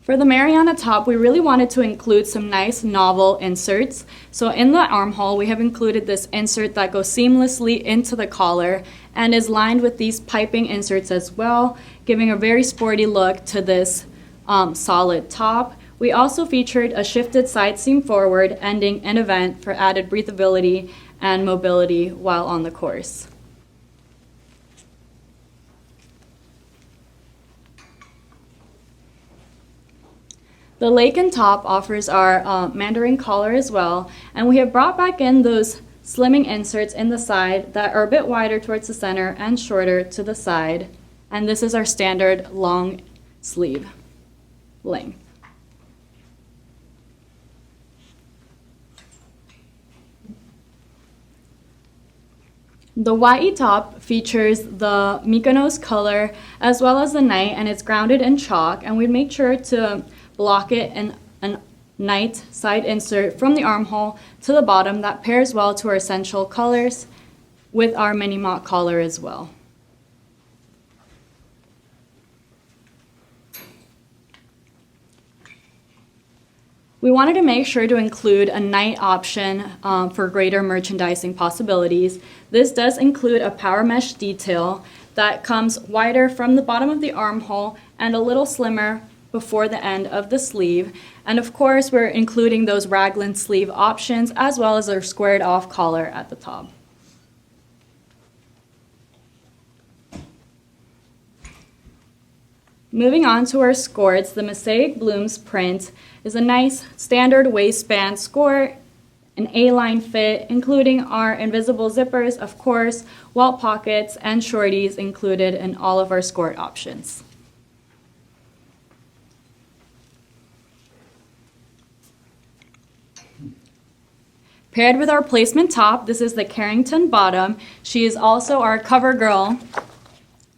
For the Mariana top, we really wanted to include some nice novel inserts. So in the armhole, we have included this insert that goes seamlessly into the collar and is lined with these piping inserts as well, giving a very sporty look to this solid top. We also featured a shifted side seam forward, ending an event for added breathability and mobility while on the course. The Laken top offers our mandarin collar as well, and we have brought back in those slimming inserts in the side that are a bit wider towards the center and shorter to the side, and this is our standard long sleeve length. The YE top features the Mykonos color as well as the night, and it's grounded in chalk, and we made sure to block it in a night side insert from the armhole to the bottom that pairs well to our essential colors with our mini mock collar as well. We wanted to make sure to include a night option for greater merchandising possibilities. This does include a power mesh detail that comes wider from the bottom of the armhole and a little slimmer before the end of the sleeve. And of course, we're including those raglan sleeve options as well as our squared off collar at the top. Moving on to our skirts, the Mosaic Blooms print is a nice standard waistband skirt, an A-line fit, including our invisible zippers, of course, welt pockets, and shorties included in all of our skirt options. Paired with our placement top, this is the Carrington bottom. She is also our cover girl,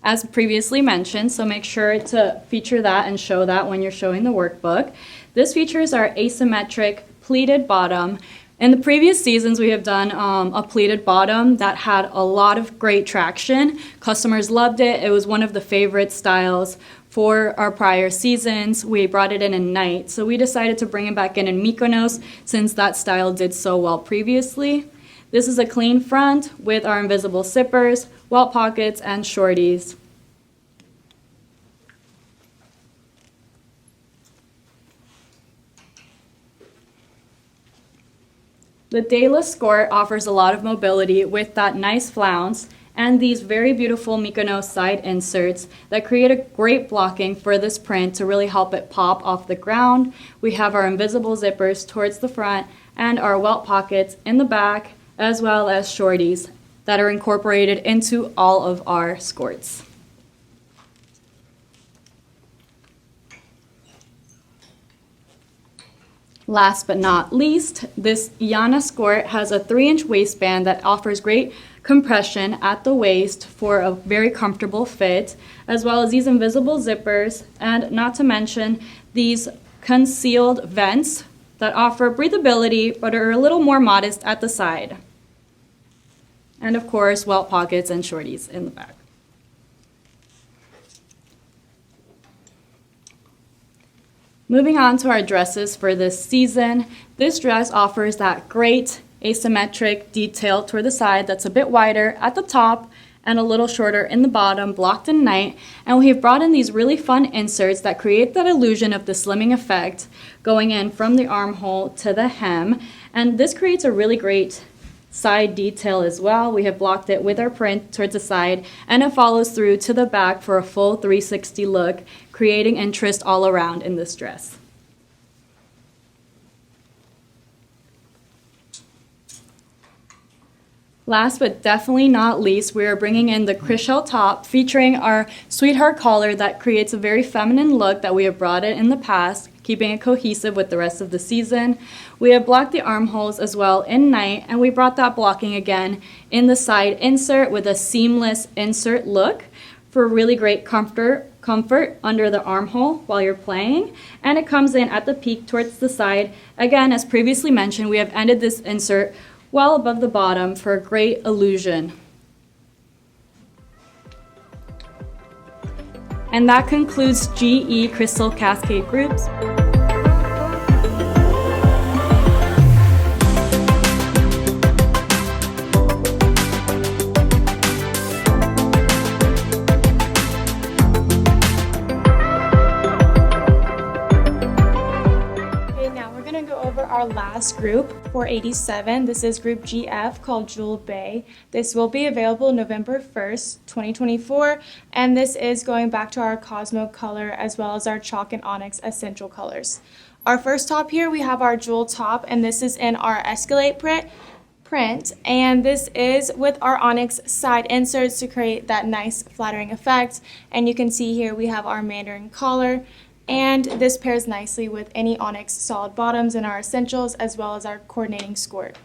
as previously mentioned, so make sure to feature that and show that when you're showing the workbook. This features our asymmetric pleated bottom. In the previous seasons, we have done a pleated bottom that had a lot of great traction. Customers loved it. It was one of the favorite styles for our prior seasons. We brought it in night, so we decided to bring it back in Mykonos since that style did so well previously. This is a clean front with our invisible zippers, welt pockets, and shorties. The Dela skirt offers a lot of mobility with that nice flounce and these very beautiful Mykonos side inserts that create a great blocking for this print to really help it pop off the ground. We have our invisible zippers towards the front and our welt pockets in the back, as well as shorties that are incorporated into all of our skirts. Last but not least, this Iana skirt has a 3-inch waistband that offers great compression at the waist for a very comfortable fit, as well as these invisible zippers, and not to mention these concealed vents that offer breathability but are a little more modest at the side. And of course, welt pockets and shorties in the back. Moving on to our dresses for this season, this dress offers that great asymmetric detail toward the side that's a bit wider at the top and a little shorter in the bottom, blocked in night. And we have brought in these really fun inserts that create that illusion of the slimming effect going in from the armhole to the hem. And this creates a really great side detail as well. We have blocked it with our print towards the side, and it follows through to the back for a full 360 look, creating interest all around in this dress. Last but definitely not least, we are bringing in the Chrishell top featuring our sweetheart collar that creates a very feminine look that we have brought it in the past, keeping it cohesive with the rest of the season. We have blocked the armholes as well in night, and we brought that blocking again in the side insert with a seamless insert look for really great comfort under the armhole while you're playing, and it comes in at the peak towards the side. Again, as previously mentioned, we have ended this insert well above the bottom for a great illusion. And that concludes GE Crystal Cascade groups. Our last group for 87. This is group GF called Jewel Bay. This will be available November 1st, 2024, and this is going back to our Cosmo color as well as our chalk and onyx essential colors. Our first top here, we have our jewel top, and this is in our Escalate print, and this is with our onyx side inserts to create that nice flattering effect. And you can see here we have our Mandarin collar, and this pairs nicely with any onyx solid bottoms in our essentials as well as our coordinating skirt.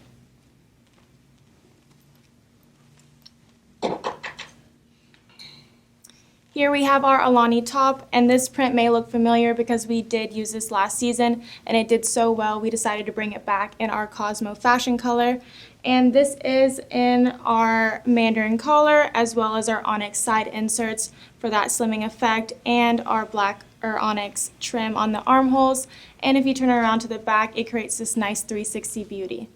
Here we have our Alani top, and this print may look familiar because we did use this last season and it did so well we decided to bring it back in our Cosmo fashion color. And this is in our Mandarin collar as well as our onyx side inserts for that slimming effect, and our black or onyx trim on the armholes. And if you turn it around to the back, it creates this nice 360 beauty.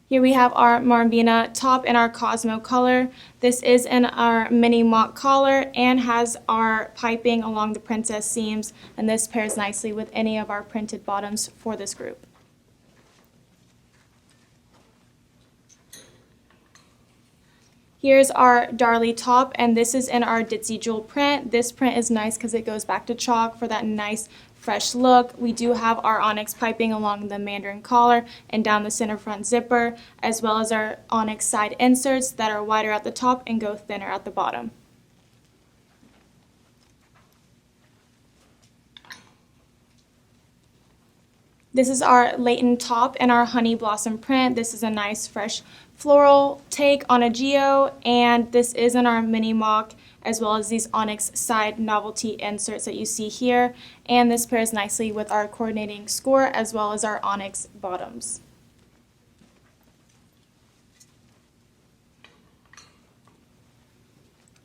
Here we have our Marambina top in our Cosmo color. This is in our mini mock collar and has our piping along the princess seams, and this pairs nicely with any of our printed bottoms for this group. Here's our Darlie top, and this is in our Ditzy Jewel print. This print is nice because it goes back to chalk for that nice fresh look. We do have our onyx piping along the Mandarin collar and down the center front zipper, as well as our onyx side inserts that are wider at the top and go thinner at the bottom. This is our Leighton top in our Honey Blossom print. This is a nice fresh floral take on a geo, and this is in our mini mock as well as these onyx side novelty inserts that you see here, and this pairs nicely with our coordinating score as well as our onyx bottoms.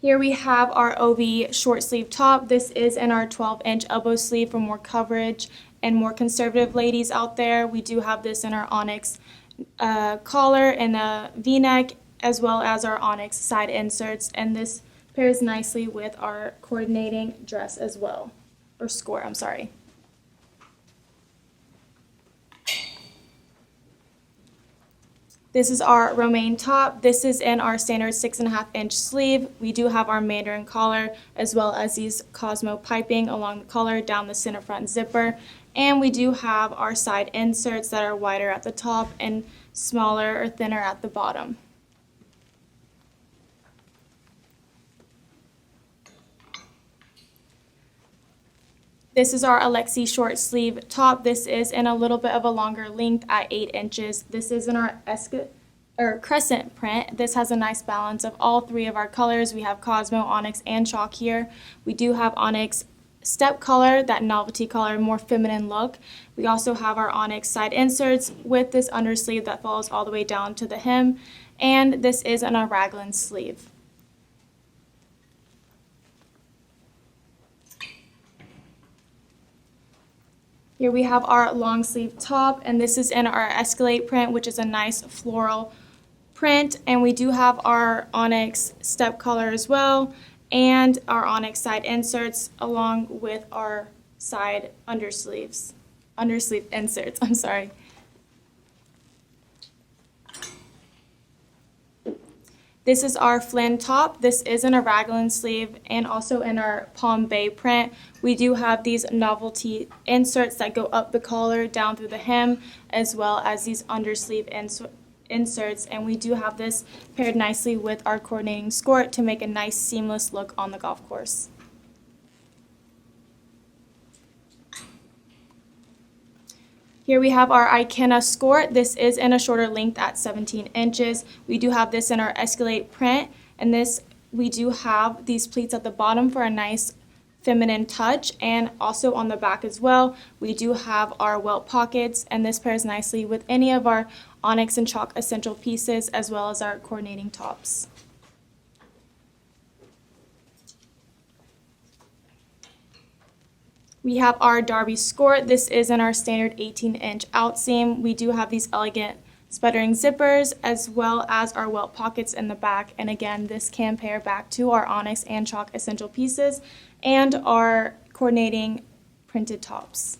Here we have our OV short sleeve top. This is in our 12-inch elbow sleeve for more coverage and more conservative ladies out there. We do have this in our onyx collar and a V-neck as well as our onyx side inserts, and this pairs nicely with our coordinating dress as well, or score, I'm sorry. This is our Romaine top. This is in our standard 6.5-inch sleeve. We do have our Mandarin collar as well as these Cosmo piping along the collar down the center front zipper. And we do have our side inserts that are wider at the top and smaller or thinner at the bottom. This is our Alexi short sleeve top. This is in a little bit of a longer length at 8 inches. This is in our crescent print. This has a nice balance of all three of our colors. We have Cosmo, onyx, and chalk here. We do have onyx step color, that novelty color, more feminine look. We also have our onyx side inserts with this undersleeve that falls all the way down to the hem, and this is in a raglan sleeve. Here we have our long sleeve top, and this is in our Escalate print, which is a nice floral print, and we do have our onyx step color as well, and our onyx side inserts along with our side undersleeve inserts, I'm sorry. This is our Flynn top. This is in a raglan sleeve and also in our Palm Bay print. We do have these novelty inserts that go up the collar, down through the hem, as well as these undersleeve inserts, and we do have this paired nicely with our coordinating skirt to make a nice seamless look on the golf course. Here we have our Ikena skirt. This is in a shorter length at 17 inches. We do have this in our Escalate print, and this we do have these pleats at the bottom for a nice feminine touch, and also on the back as well. We do have our welt pockets, and this pairs nicely with any of our onyx and chalk essential pieces as well as our coordinating tops. We have our Derby skirt. This is in our standard 18-inch outseam. We do have these elegant sputtering zippers as well as our welt pockets in the back. And again, this can pair back to our onyx and chalk essential pieces and our coordinating printed tops.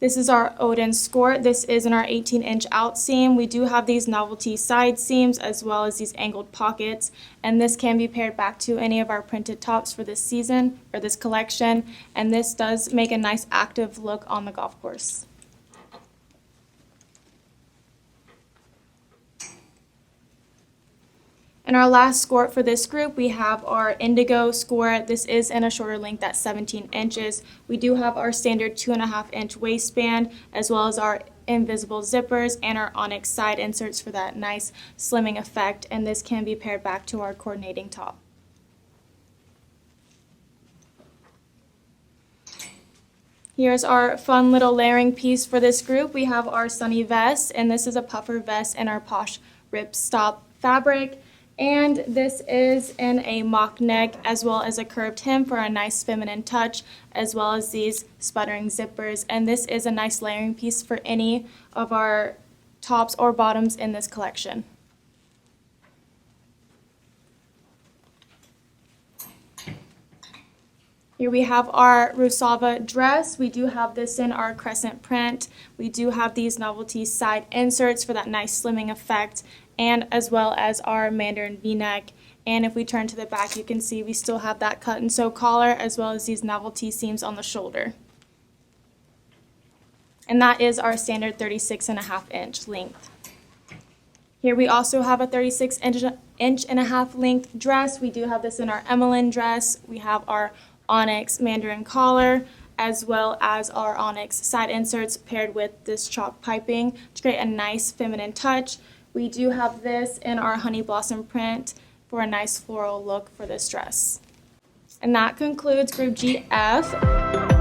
This is our Odin skirt. This is in our 18-inch outseam. We do have these novelty side seams as well as these angled pockets, and this can be paired back to any of our printed tops for this season or this collection, and this does make a nice active look on the golf course. And our last skirt for this group, we have our Indigo skirt. This is in a shorter length at 17 inches. We do have our standard 2.5-inch waistband, as well as our invisible zippers and our onyx side inserts for that nice slimming effect. And this can be paired back to our coordinating top. Here's our fun little layering piece for this group. We have our Sunny vest, and this is a puffer vest in our Posh ripstop fabric. And this is in a mock neck as well as a curved hem for a nice feminine touch, as well as these sputtering zippers. And this is a nice layering piece for any of our tops or bottoms in this collection. Here we have our Rusava dress. We do have this in our crescent print. We do have these novelty side inserts for that nice slimming effect, and as well as our Mandarin V-neck. And if we turn to the back, you can see we still have that cut and sew collar as well as these novelty seams on the shoulder. And that is our standard 36.5-inch length. Here we also have a 36-inch-and-a-half length dress. We do have this in our Emmeline dress. We have our onyx Mandarin collar as well as our onyx side inserts paired with this chalk piping to create a nice feminine touch. We do have this in our honey blossom print for a nice floral look for this dress. And that concludes Group GF.